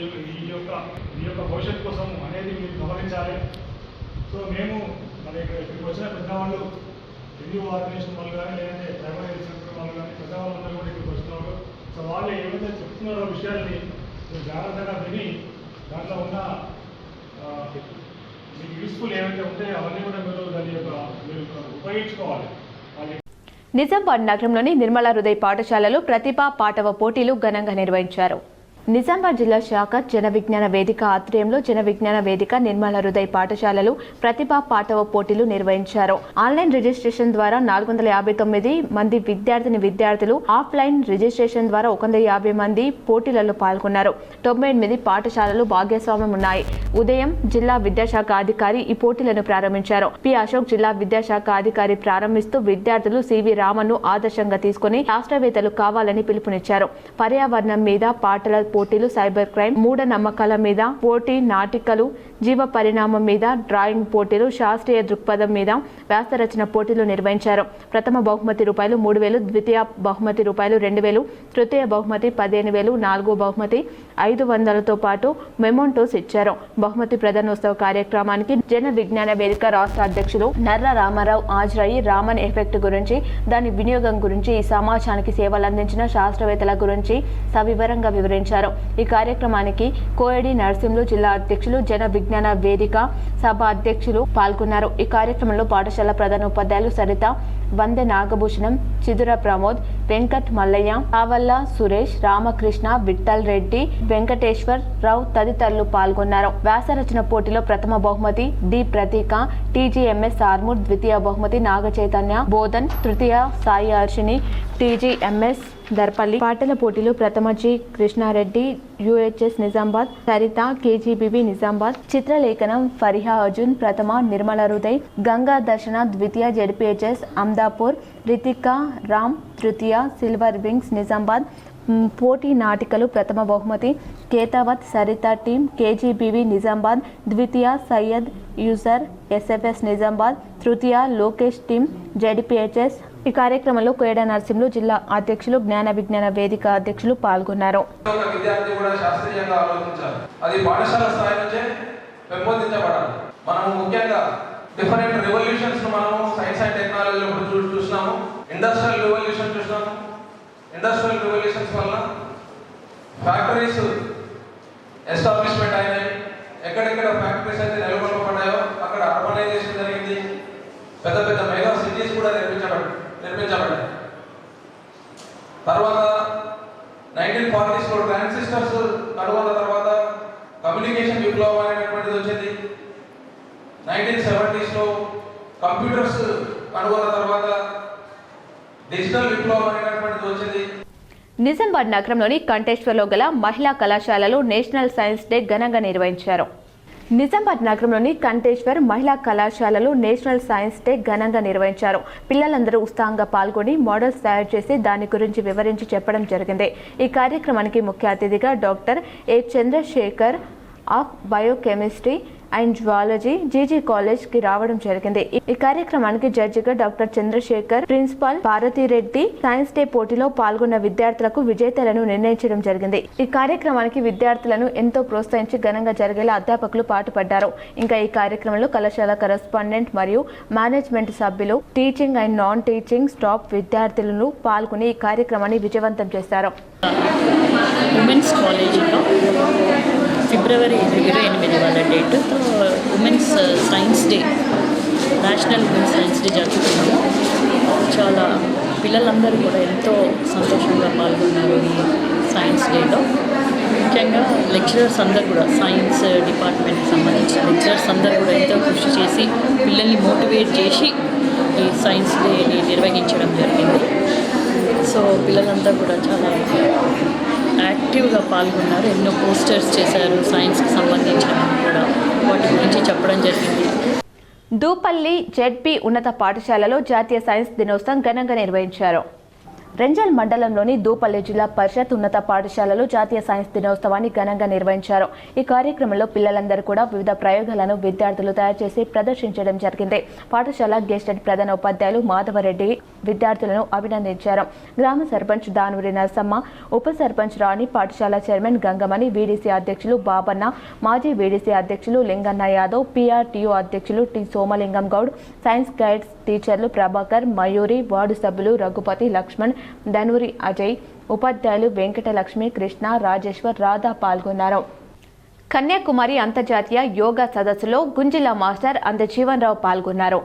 యొక్క భవిష్యత్తు కోసం అనేది మీరు గమనించాలి. సో మేము మన ఇక్కడికి వచ్చిన పెద్దవాళ్ళు, ఎన్జిఓ ఆర్గనైజేషన్ వాళ్ళు కానీ, లేదంటే ప్రైవేట్ హెల్త్ సెంటర్ వాళ్ళు కానీ, పెద్దవాళ్ళందరూ కూడా ఇక్కడికి వచ్చినారు. సో వాళ్ళు ఏమైతే చెప్తున్నారో విషయాల్ని జాగ్రత్తగా విని దాంట్లో ఉన్న మీకు యూస్ఫుల్ ఏమైతే ఉంటాయో అవన్నీ కూడా మీరు దాని యొక్క మీరు ఉపయోగించుకోవాలి. నిజామాబాద్ నగరంలోని నిర్మల హృదయ పాఠశాలలో ప్రతిభా పాటవ పోటీలు ఘనంగా నిర్వహించారు. నిజామాబాద్ జిల్లా శాఖ జన విజ్ఞాన వేదిక ఆధ్వర్యంలో జన విజ్ఞాన వేదిక నిర్మల హృదయ పాఠశాలలో ప్రతిభా పాటవ పోటీలు నిర్వహించారు. ఆన్లైన్ రిజిస్ట్రేషన్ ద్వారా 459 మంది విద్యార్థులు, ఆఫ్లైన్ రిజిస్ట్రేషన్ ద్వారా 150 మంది పోటీలలో పాల్గొన్నారు. 98 పాఠశాలలు భాగస్వామ్యం ఉన్నాయి. ఉదయం జిల్లా విద్యాశాఖ అధికారి ఈ పోటీలను ప్రారంభించారు. పి అశోక్ జిల్లా విద్యాశాఖ అధికారి ప్రారంభిస్తూ విద్యార్థులు సివి రామన్ను ఆదర్శంగా తీసుకుని శాస్త్రవేత్తలు కావాలని పిలుపునిచ్చారు. పర్యావరణం మీద పాటల పోటీలు, సైబర్ క్రైమ్, మూఢ నమ్మకాల మీద పోటీ, నాటికలు, జీవ పరిణామం మీద డ్రాయింగ్ పోటీలు, శాస్త్రీయ దృక్పథం మీద వ్యాసరచన పోటీలు నిర్వహించారు. ప్రథమ బహుమతి రూపాయలు 3,000, ద్వితీయ బహుమతి రూపాయలు 2,000, తృతీయ బహుమతి 15,000, నాలుగో బహుమతి 500తో పాటు మెమోంటోస్ ఇచ్చారు. బహుమతి ప్రధానోత్సవ కార్యక్రమానికి జన విజ్ఞాన వేదిక రాష్ట్ర అధ్యక్షులు నర్ర రామారావు హాజరయ్యి రామన్ ఎఫెక్ట్ గురించి, దాని వినియోగం గురించి, ఈ సమాజానికి సేవలు అందించిన శాస్త్రవేత్తల గురించి సవివరంగా వివరించారు. ఈ కార్యక్రమానికి కోయడి నర్సింహులు జిల్లా అధ్యక్షులు, జన విజ్ఞాన వేదిక సభ అధ్యక్షులు పాల్గొన్నారు. ఈ కార్యక్రమంలో పాఠశాల ప్రధానోపాధ్యాయులు సరిత, వందె నాగభూషణం, చిదుర ప్రమోద్, వెంకట్ మల్లయ్య, కావల్ల సురేష్, రామకృష్ణ, విఠల్ రెడ్డి, వెంకటేశ్వర్ రావు తదితరులు పాల్గొన్నారు. వ్యాసరచన పోటీలో ప్రథమ బహుమతి డి ప్రతీక, టీజీఎంఎస్ ఆర్మూర్, ద్వితీయ బహుమతి నాగ చైతన్య బోధన్, తృతీయ సాయి అర్షిని, టీజీఎంఎస్ దర్పల్లి. పాటల పోటీలు ప్రథమ జి కృష్ణారెడ్డి, యుహెచ్ఎస్ నిజామాబాద్, సరిత, కేజీబీబీ నిజామాబాద్, చిత్రలేఖనం ఫరిహా అర్జున్, ప్రథమ నిర్మల హృదయ్, గంగా దర్శన, ద్వితీయ జెడ్పీహెచ్ఎస్ అమ్దాపూర్, రితికా రామ్, తృతీయ సిల్వర్ వింగ్స్ నిజామాబాద్. పోటీ నాటికలు ప్రథమ బహుమతి కేతావత్ సరిత టీం, కేజీబీవీ నిజామాబాద్, ద్వితీయ సయ్యద్ యూజర్ ఎస్ఎఫ్ఎస్ నిజామాబాద్, తృతీయ లోకేష్ టీం జెడ్పీహెచ్ఎస్. ఈ కార్యక్రమంలో కోయడ నర్సింహులు జిల్లా అధ్యక్షులు, జ్ఞాన విజ్ఞాన వేదిక అధ్యక్షులు పాల్గొన్నారు. విద్యార్థి కూడా శాస్త్రీయంగా ఆలోచించాలి. అది పాఠశాల స్థాయి నుంచే పెంపొందించబడాలి. మనం ముఖ్యంగా డిఫరెంట్ రెవల్యూషన్స్ మనము సైన్స్ అండ్ టెక్నాలజీలో చూసినాము. ఇండస్ట్రియల్ రెవల్యూషన్ చూసినాము. ఇండస్ట్రియల్ రెవల్యూషన్స్ వల్ల ఫ్యాక్టరీస్ ఎస్టాబ్లిష్మెంట్ అయినాయి. ఎక్కడెక్కడ ఫ్యాక్టరీస్ అయితే నెలకొల్పబడ్డాయో అక్కడ అర్బనైజేషన్ జరిగింది. పెద్ద పెద్ద మెగా సిటీస్ కూడా నిర్మించబడ్డాయి. 1970s కంప్యూటర్స్ కనుగొన్న తర్వాత డిజిటల్ విప్లవం అనేటువంటిది వచ్చింది. నిజామాబాద్ నగరంలోని కంటేశ్వర్లో గల మహిళా కళాశాలలో నేషనల్ సైన్స్ డే ఘనంగా నిర్వహించారు. నిజామాబాద్ నగరంలోని కంటేశ్వర్ మహిళా కళాశాలలో నేషనల్ సైన్స్ డే ఘనంగా నిర్వహించారు. పిల్లలందరూ ఉత్సాహంగా పాల్గొని మోడల్స్ తయారు చేసి దాని గురించి వివరించి చెప్పడం జరిగింది. ఈ కార్యక్రమానికి ముఖ్య అతిథిగా doctor A Chandrasekhar of biochemistry and zoology GG college కి రావడం జరిగింది. ఈ కార్యక్రమానికి జడ్జిగా doctor Chandrasekhar, principal Bharathi Reddy science day పోటీలో పాల్గొన్న విద్యార్థులకు విజేతలను నిర్ణయించడం జరిగింది. ఈ కార్యక్రమానికి విద్యార్థులను ఎంతో ప్రోత్సహించి ఘనంగా జరిగేలా అధ్యాపకులు పాటుపడ్డారు. ఇంకా ఈ కార్యక్రమంలో కళాశాల కరెస్పాండెంట్ మరియు మేనేజ్మెంట్ సభ్యులు, teaching and non teaching staff విద్యార్థులను పాల్గొని ఈ కార్యక్రమాన్ని విజయవంతం చేశారు. ఉమెన్స్ కాలేజీలో ఫిబ్రవరి 28 వాళ్ళ date women's science day, national women's science day జరుపుతున్నాము. చాలా పిల్లలందరూ కూడా ఎంతో సంతోషంగా పాల్గొన్నారు ఈ సైన్స్ డేలో. ముఖ్యంగా లెక్చరర్స్ అందరూ కూడా సైన్స్ డిపార్ట్మెంట్కి సంబంధించిన లెక్చరర్స్ అందరూ కూడా ఎంతో కృషి చేసి పిల్లల్ని మోటివేట్ చేసి ఈ సైన్స్ డేని నిర్వహించడం జరిగింది. సో పిల్లలంతా కూడా చాలా యాక్టివ్గా పాల్గొన్నారు. ఎన్నో పోస్టర్స్ చేశారు సైన్స్కి సంబంధించినవి కూడా, వాటి గురించి చెప్పడం జరిగింది. దూపల్లి జెడ్పీ ఉన్నత పాఠశాలలో జాతీయ సైన్స్ దినోత్సవం ఘనంగా నిర్వహించారు. రెంజల్ మండలంలోని దూపల్లి జిల్లా పరిషత్ ఉన్నత పాఠశాలలో జాతీయ సైన్స్ దినోత్సవాన్ని ఘనంగా నిర్వహించారు. ఈ కార్యక్రమంలో పిల్లలందరూ కూడా వివిధ ప్రయోగాలను విద్యార్థులు తయారు చేసి ప్రదర్శించడం జరిగింది. పాఠశాల గెస్టెడ్ ప్రధాన ఉపాధ్యాయులు మాధవరెడ్డి విద్యార్థులను అభినందించారు. గ్రామ సర్పంచ్ దానూరి నరసమ్మ, ఉప సర్పంచ్ రాణి, పాఠశాల చైర్మన్ గంగమణి, వీడీసీ అధ్యక్షులు బాబన్న, మాజీ వీడీసీ అధ్యక్షులు లింగన్న యాదవ్, పీఆర్టీయూ అధ్యక్షులు T Somalingam Goud, science guides టీచర్లు ప్రభాకర్, మయూరి, వార్డు సభ్యులు రఘుపతి, లక్ష్మణ్, ధనూరి అజయ్, ఉపాధ్యాయులు వెంకటలక్ష్మి, కృష్ణ, రాజేశ్వర్, రాధా పాల్గొన్నారు. కన్యాకుమారి అంతర్జాతీయ యోగా సదస్సులో గుంజిల్లా మాస్టర్ అందజీవన్ రావు పాల్గొన్నారు.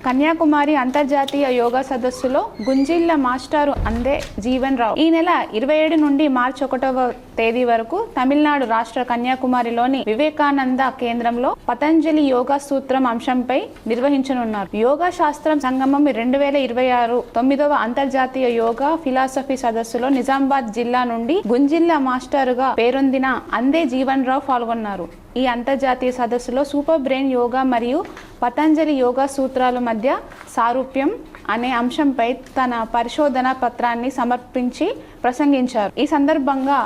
కన్యాకుమారి అంతర్జాతీయ యోగా సదస్సులో గుంజిల్ల మాస్టారు అందే జీవన్ రావు ఈ నెల 27 నుండి మార్చి 1వ తేదీ వరకు తమిళనాడు రాష్ట్ర కన్యాకుమారిలోని వివేకానంద కేంద్రంలో పతంజలి యోగా సూత్రం అంశంపై నిర్వహించనున్నారు. యోగా శాస్త్రం సంగమం 2026 9వ అంతర్జాతీయ యోగా ఫిలాసఫీ సదస్సులో నిజామాబాద్ జిల్లా నుండి గుంజిల్ల మాస్టారుగా పేరొందిన అందే జీవన్ రావు పాల్గొన్నారు. ఈ అంతర్జాతీయ సదస్సులో సూపర్ బ్రెయిన్ యోగా మరియు పతంజలి యోగా సూత్రాల మధ్య సారూప్యం అనే అంశంపై తన పరిశోధన పత్రాన్ని సమర్పించి ప్రసంగించారు. ఈ సందర్భంగా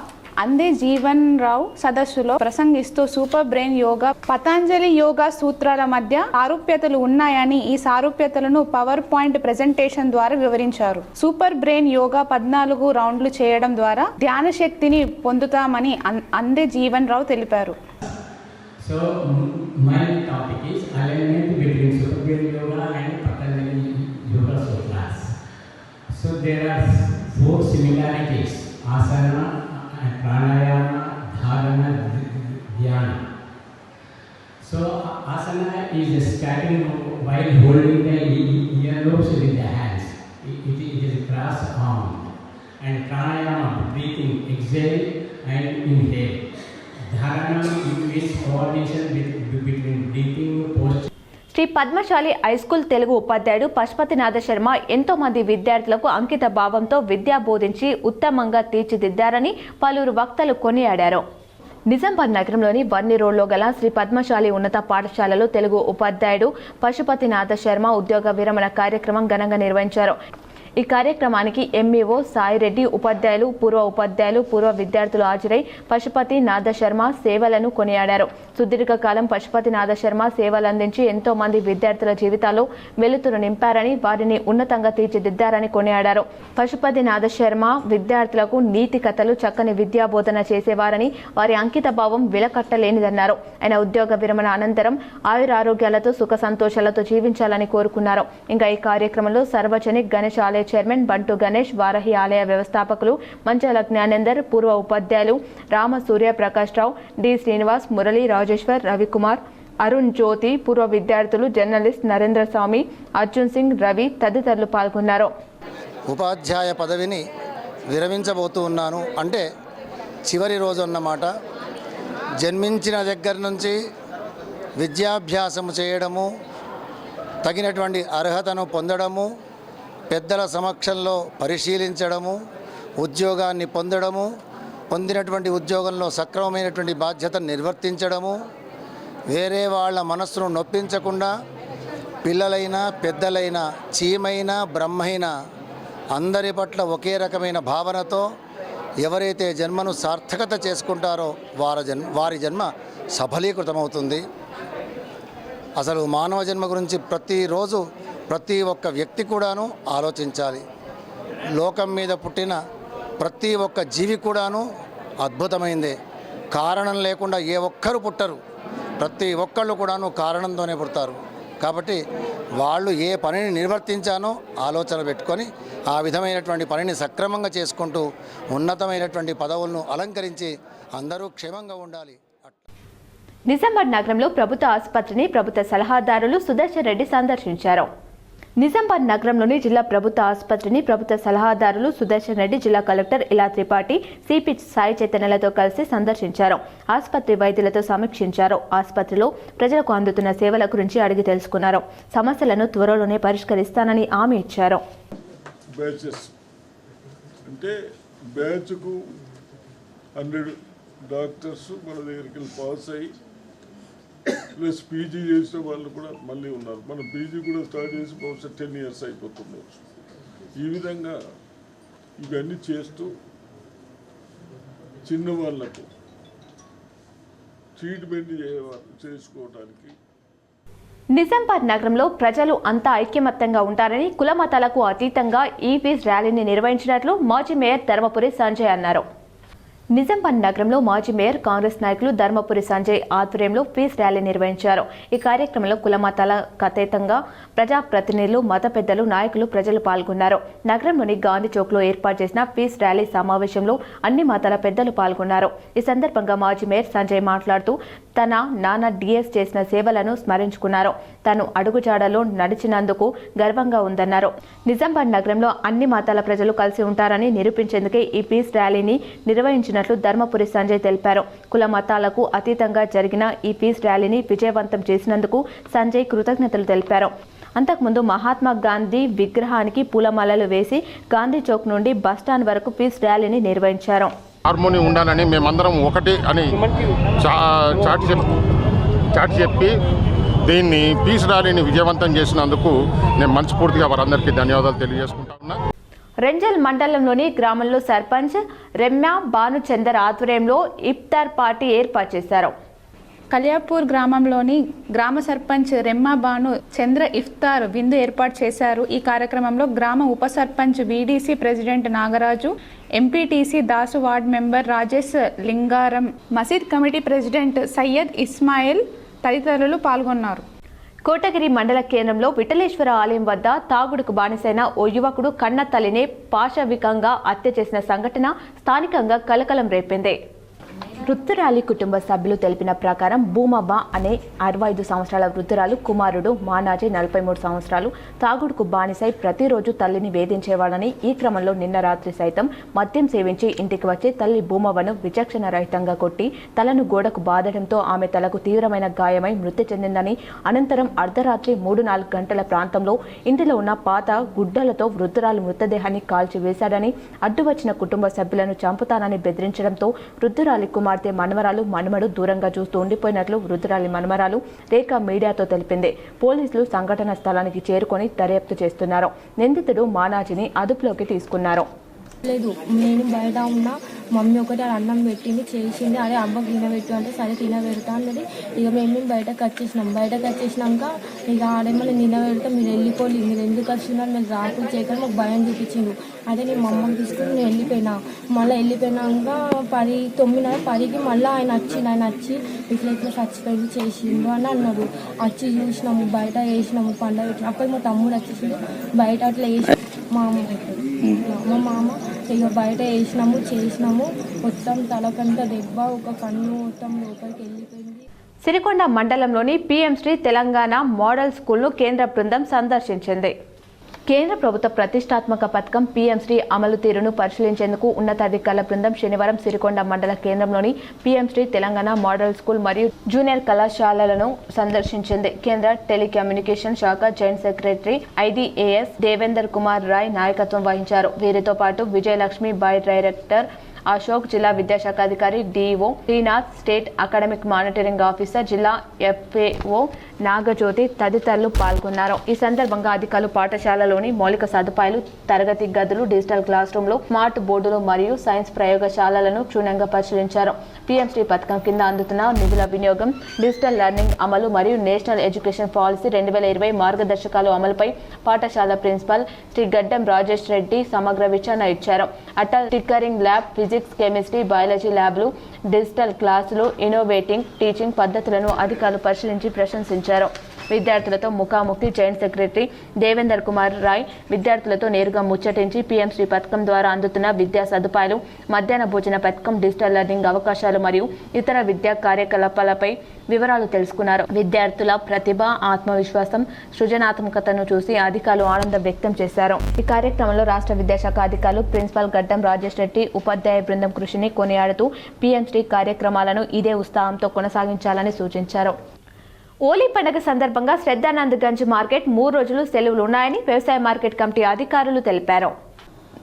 అందే జీవన్ రావు సదస్సులో ప్రసంగిస్తూ super brain yoga, Patanjali yoga సూత్రాల మధ్య సారూప్యతలు ఉన్నాయని, ఈ సారూప్యతలను పవర్ పాయింట్ ప్రెజెంటేషన్ ద్వారా వివరించారు. సూపర్ బ్రెయిన్ యోగా 14 రౌండ్లు చేయడం ద్వారా ధ్యాన శక్తిని పొందుతామని అందే జీవన్ రావు తెలిపారు. So my topic is alignment between Super Brain Yoga and Patanjali Yoga Sutras. So there are 4 similarities: asana, pranayama, dharana, dhyana. So asana is standing while holding the earlobes with the hands. It is cross arm. And pranayama, breathing, exhale and inhale. Sri Padmashali high school Telugu ఉపాధ్యాయుడు పశుపతినాథ శర్మ ఎంతో మంది విద్యార్థులకు అంకిత భావంతో విద్యా బోధించి ఉత్తమంగా తీర్చిదిద్దారని పలువురు వక్తలు కొనియాడారు. నిజామాబాద్ నగరంలోని వర్ని రోడ్లో గల శ్రీ పద్మశాలి ఉన్నత పాఠశాలలో తెలుగు ఉపాధ్యాయుడు పశుపతినాథ శర్మ ఉద్యోగ విరమణ కార్యక్రమం ఘనంగా నిర్వహించారు. ఈ కార్యక్రమానికి ఎంఈఓ సాయిరెడ్డి, ఉపాధ్యాయులు, పూర్వ విద్యార్థులు హాజరై పశుపతి నాథ శర్మ సేవలను కొనియాడారు. సుదీర్ఘకాలం పశుపతి నాథ శర్మ సేవలందించి ఎంతో మంది విద్యార్థుల జీవితాల్లో వెలుతురు నింపారని, వారిని ఉన్నతంగా తీర్చిదిద్దారని కొనియాడారు. పశుపతి నాథ శర్మ విద్యార్థులకు నీతి కథలు, చక్కని విద్యా బోధన చేసేవారని, వారి అంకిత భావం విలకట్టలేనిదన్నారు. ఆయన ఉద్యోగ విరమణ అనంతరం ఆయురారోగ్యాలతో సుఖ సంతోషాలతో జీవించాలని కోరుకున్నారు. ఇంకా ఈ కార్యక్రమంలో సార్వజనిక్ గణేష్ ఆలయ చైర్మన్ బంటు గణేష్, వారహి ఆలయ వ్యవస్థాపకులు మంచాల జ్ఞానేందర్, పూర్వ ఉపాధ్యాయులు రామ సూర్య ప్రకాష్ రావు, డి శ్రీనివాస్, మురళి, రాజేశ్వర్, రవికుమార్, అరుణ్ జ్యోతి, పూర్వ విద్యార్థులు, జర్నలిస్ట్ నరేంద్ర స్వామి, అర్జున్ సింగ్, రవి తదితరులు పాల్గొన్నారు. ఉపాధ్యాయ పదవిని విరమించబోతూ ఉన్నాను అంటే చివరి రోజు అన్నమాట. జన్మించిన దగ్గర నుంచి విద్యాభ్యాసము చేయడము, తగినటువంటి అర్హతను పొందడము, పెద్దల సమక్షంలో పరిశీలించడము, ఉద్యోగాన్ని పొందడము, పొందినటువంటి ఉద్యోగంలో సక్రమమైనటువంటి బాధ్యతను నిర్వర్తించడము, వేరే వాళ్ళ మనస్సును నొప్పించకుండా పిల్లలైనా పెద్దలైనా చీమైనా బ్రహ్మైనా అందరి పట్ల ఒకే రకమైన భావనతో ఎవరైతే జన్మను సార్థకత చేసుకుంటారో వారి జన్మ సఫలీకృతమవుతుంది. అసలు మానవ జన్మ గురించి ప్రతిరోజు ప్రతి ఒక్క వ్యక్తి కూడాను ఆలోచించాలి. లోకం మీద పుట్టిన ప్రతి ఒక్క జీవి కూడాను అద్భుతమైందే. కారణం లేకుండా ఏ ఒక్కరు పుట్టరు. ప్రతి ఒక్కళ్ళు కూడాను కారణంతోనే పుడతారు. కాబట్టి వాళ్ళు ఏ పనిని నిర్వర్తించానో ఆలోచన పెట్టుకొని ఆ విధమైనటువంటి పనిని సక్రమంగా చేసుకుంటూ ఉన్నతమైనటువంటి పదవులను అలంకరించి అందరూ క్షేమంగా ఉండాలి. నిజామాబాద్ నగరంలో ప్రభుత్వ ఆసుపత్రిని ప్రభుత్వ సలహాదారులు సుదర్శన్ రెడ్డి సందర్శించారు. నిజామాబాద్ నగరంలోని జిల్లా ప్రభుత్వ ఆసుపత్రిని ప్రభుత్వ సలహాదారులు సుదర్శన్ రెడ్డి, జిల్లా కలెక్టర్ ఇలా త్రిపాఠి, సిపి సాయి చైతన్యలతో కలిసి సందర్శించారు. ఆసుపత్రి వైద్యులతో సమీక్షించారు. ఆసుపత్రిలో ప్రజలకు అందుతున్న సేవల గురించి అడిగి తెలుసుకున్నారు. సమస్యలను త్వరలోనే పరిష్కరిస్తానని హామీ ఇచ్చారు. అంటే బ్యాచ్కు 100 డాక్టర్స్ మన దగ్గరికి పాస్ అయ్యి ప్లస్ పీజీ చేసిన వాళ్ళు కూడా మళ్ళీ ఉన్నారు. మనం పీజీ కూడా స్టార్ట్ చేసి బహుశా 10 years అయిపోతుండవచ్చు. ఈ విధంగా ఇవన్నీ చేస్తూ చిన్న వాళ్ళకు ట్రీట్మెంట్ చేసుకోవడానికి. నిజామాబాద్ నగరంలో ప్రజలు అంతా ఐక్యమత్యంగా ఉంటారని, కుల మతాలకు అతీతంగా ఈ పీస్ ర్యాలీని నిర్వహించినట్లు మాజీ మేయర్ ధర్మపురి సంజయ్ అన్నారు. నిజామాబాద్ నగరంలో మాజీ మేయర్ కాంగ్రెస్ నాయకులు ధర్మపురి సంజయ్ ఆధ్వర్యంలో పీస్ ర్యాలీ నిర్వహించారు. ఈ కార్యక్రమంలో కుల మతాలకు అతీతంగా ప్రజాప్రతినిధులు, మత పెద్దలు, నాయకులు, ప్రజలు పాల్గొన్నారు. నగరంలోని గాంధీ చౌక్లో ఏర్పాటు చేసిన పీస్ ర్యాలీ సమావేశంలో అన్ని మతాల పెద్దలు పాల్గొన్నారు. ఈ సందర్భంగా మాజీ మేయర్ సంజయ్ మాట్లాడుతూ తన నాన్న డిఎస్ చేసిన సేవలను స్మరించుకున్నారు. తాను అడుగుజాడలో నడిచినందుకు గర్వంగా ఉందన్నారు. నిజామాబాద్ నగరంలో అన్ని మతాల ప్రజలు కలిసి ఉంటారని నిరూపించేందుకే ఈ పీస్ ర్యాలీని నిర్వహించినట్లు ధర్మపురి సంజయ్ తెలిపారు. కుల మతాలకు అతీతంగా జరిగిన ఈ పీస్ ర్యాలీని విజయవంతం చేసినందుకు సంజయ్ కృతజ్ఞతలు తెలిపారు. అంతకుముందు మహాత్మా గాంధీ విగ్రహానికి పూలమాలలు వేసి గాంధీ చౌక్ నుండి బస్టాండ్ వరకు పీస్ ర్యాలీని నిర్వహించారు. హార్మోని ఉండాలని మేమందరం ఒకటి అని చాటి చెప్పి దీన్ని పీస్ ర్యాలీని విజయవంతం చేసినందుకు నేను మనస్ఫూర్తిగా వారందరికీ ధన్యవాదాలు తెలియజేసుకుంటా ఉన్నా. రెంజల్ మండలంలోని గ్రామంలో సర్పంచ్ రెమ్యా భానుచందర్ ఆధ్వర్యంలో ఇఫ్తార్ పార్టీ ఏర్పాటు చేశారు. కలియాపూర్ గ్రామంలోని గ్రామ సర్పంచ్ రెమ్మా భాను చంద్ర ఇఫ్తార్ విందు ఏర్పాటు చేశారు. ఈ కార్యక్రమంలో గ్రామ ఉప sarpanch VDC president Nagaraju, MPTC Dasu, ward member Rajesh Lingaram, మసీద్ కమిటీ ప్రెసిడెంట్ సయ్యద్ ఇస్మాయిల్ తదితరులు పాల్గొన్నారు. కోటగిరి మండల కేంద్రంలో విఠలేశ్వర ఆలయం వద్ద తాగుడుకు బానిసైన ఓ యువకుడు కన్న తల్లిని పాశవికంగా హత్య చేసిన సంఘటన స్థానికంగా కలకలం రేపింది. వృద్ధురాలి కుటుంబ సభ్యులు తెలిపిన ప్రకారం భూమవ్వ అనే 65 సంవత్సరాల వృద్ధురాలు కుమారుడు మానాజీ 43 సంవత్సరాలు తాగుడుకు బానిసై ప్రతిరోజు తల్లిని వేధించేవాడని, ఈ క్రమంలో నిన్న రాత్రి సైతం మద్యం సేవించి ఇంటికి వచ్చి తల్లి భూమవ్వను విచక్షణ రహితంగా కొట్టి తలను గోడకు బాదడంతో ఆమె తలకు తీవ్రమైన గాయమై మృతి చెందిందని, అనంతరం అర్ధరాత్రి 3-4 గంటల ప్రాంతంలో ఇంటిలో ఉన్న పాత గుడ్డలతో వృద్ధురాలు మృతదేహాన్ని కాల్చి వేశాడని, అడ్డు వచ్చిన కుటుంబ సభ్యులను చంపుతానని బెదిరించడంతో వృద్ధురాలి కుమార్తె మనవరాలు మనుమడు దూరంగా చూస్తూ ఉండిపోయినట్లు వృద్ధురాలి మనవరాలు రేఖ మీడియాతో తెలిపింది. పోలీసులు సంఘటన స్థలానికి చేరుకొని దర్యాప్తు చేస్తున్నారు. నిందితుడు మానాజీని అదుపులోకి తీసుకున్నారు. లేదు, నేను బయట ఉన్నా, మమ్మీ ఒకటి అన్నం పెట్టింది చేసింది, అదే అమ్మకి తినబెట్టు అంటే సరే తినబెడతా అన్నది. ఇక మేము బయటకు వచ్చేసినాక ఇక ఆడేమో తినబెడితే మీరు వెళ్ళిపోలేదు, మీరు ఎందుకు వచ్చినారు, మీరు రాకుండా చేయకుండా మాకు భయం చూపించిండు. అదే నేను మా అమ్మకి తీసుకుని నేను వెళ్ళిపోయినా. మళ్ళీ వెళ్ళిపోయినాక 9:10కి మళ్ళీ ఆయన వచ్చి ఇట్లా చచ్చిపోయింది చేసిండు అని అన్నాడు. వచ్చి చూసినాము, బయట వేసినాము, పండుగ అప్పుడు మా తమ్ముడు వచ్చేసిండు, బయట అట్లా వేసి మా మామ ఇక బయట చేసినాము మొత్తం తలకంట దెబ్బ, ఒక కన్ను మొత్తం లోపలికి వెళ్ళిపోయింది. సిరికొండ మండలంలోని పీఎం శ్రీ తెలంగాణ మోడల్ స్కూల్ను కేంద్ర బృందం సందర్శించింది. కేంద్ర ప్రభుత్వ ప్రతిష్టాత్మక పథకం పీఎం శ్రీ అమలు తీరును పరిశీలించేందుకు ఉన్నతాధికారుల బృందం శనివారం సిరికొండ మండల కేంద్రంలోని PM Shri Telangana model school మరియు జూనియర్ కళాశాలలను సందర్శించింది. కేంద్ర టెలికమ్యూనికేషన్ శాఖ joint secretary IDAS Devender Kumar Rai నాయకత్వం వహించారు. వీరితో పాటు విజయలక్ష్మి బాయ్ డైరెక్టర్ అశోక్, జిల్లా విద్యాశాఖ అధికారి DO Srinath, state academic monitoring officer, జిల్లా ఎఫ్ఏఓ నాగజ్యోతి తదితరులు పాల్గొన్నారు. ఈ సందర్భంగా అధికారులు పాఠశాలలోని మౌలిక సదుపాయాలు, తరగతి గదులు, డిజిటల్ క్లాస్ రూమ్లు, స్మార్ట్ బోర్డులు మరియు సైన్స్ ప్రయోగశాలలను క్షుణ్ణంగా పరిశీలించారు. పీఎం శ్రీ పథకం కింద అందుతున్న నిధుల వినియోగం, డిజిటల్ లెర్నింగ్ అమలు మరియు నేషనల్ ఎడ్యుకేషన్ పాలసీ 2020 మార్గదర్శకాలు అమలుపై పాఠశాల ప్రిన్సిపల్ శ్రీ గడ్డం రాజేష్ రెడ్డి సమగ్ర విచారణ ఇచ్చారు. Atal tinkering lab, physics, chemistry, biology ల్యాబ్లు, డిజిటల్ క్లాసులు, ఇన్నోవేటింగ్ టీచింగ్ పద్ధతులను అధికారులు పరిశీలించి ప్రశంసించారు. విద్యార్థులతో ముఖాముఖి జాయింట్ సెక్రటరీ దేవేందర్ కుమార్ రాయ్ విద్యార్థులతో నేరుగా ముచ్చటించి పీఎం శ్రీ పథకం ద్వారా అందుతున్న విద్యా సదుపాయాలు, మధ్యాహ్న భోజన పథకం, డిజిటల్ లెర్నింగ్ అవకాశాలు మరియు ఇతర విద్యా కార్యకలాపాలపై వివరాలు తెలుసుకున్నారు. విద్యార్థుల ప్రతిభ, ఆత్మవిశ్వాసం, సృజనాత్మకతను చూసి అధికారులు ఆనందం వ్యక్తం చేశారు. ఈ కార్యక్రమంలో రాష్ట్ర విద్యాశాఖ అధికారులు ప్రిన్సిపల్ గడ్డం రాజేష్ రెడ్డి ఉపాధ్యాయ బృందం కృషిని కొనియాడుతూ పీఎం శ్రీ కార్యక్రమాలను ఇదే ఉత్సాహంతో కొనసాగించాలని సూచించారు. ఓలీ పండుగ సందర్భంగా శ్రద్ధానంద్ గంజ్ మార్కెట్ 3 రోజులు సెలవులు ఉన్నాయని వ్యవసాయ మార్కెట్ కమిటీ అధికారులు తెలిపారు.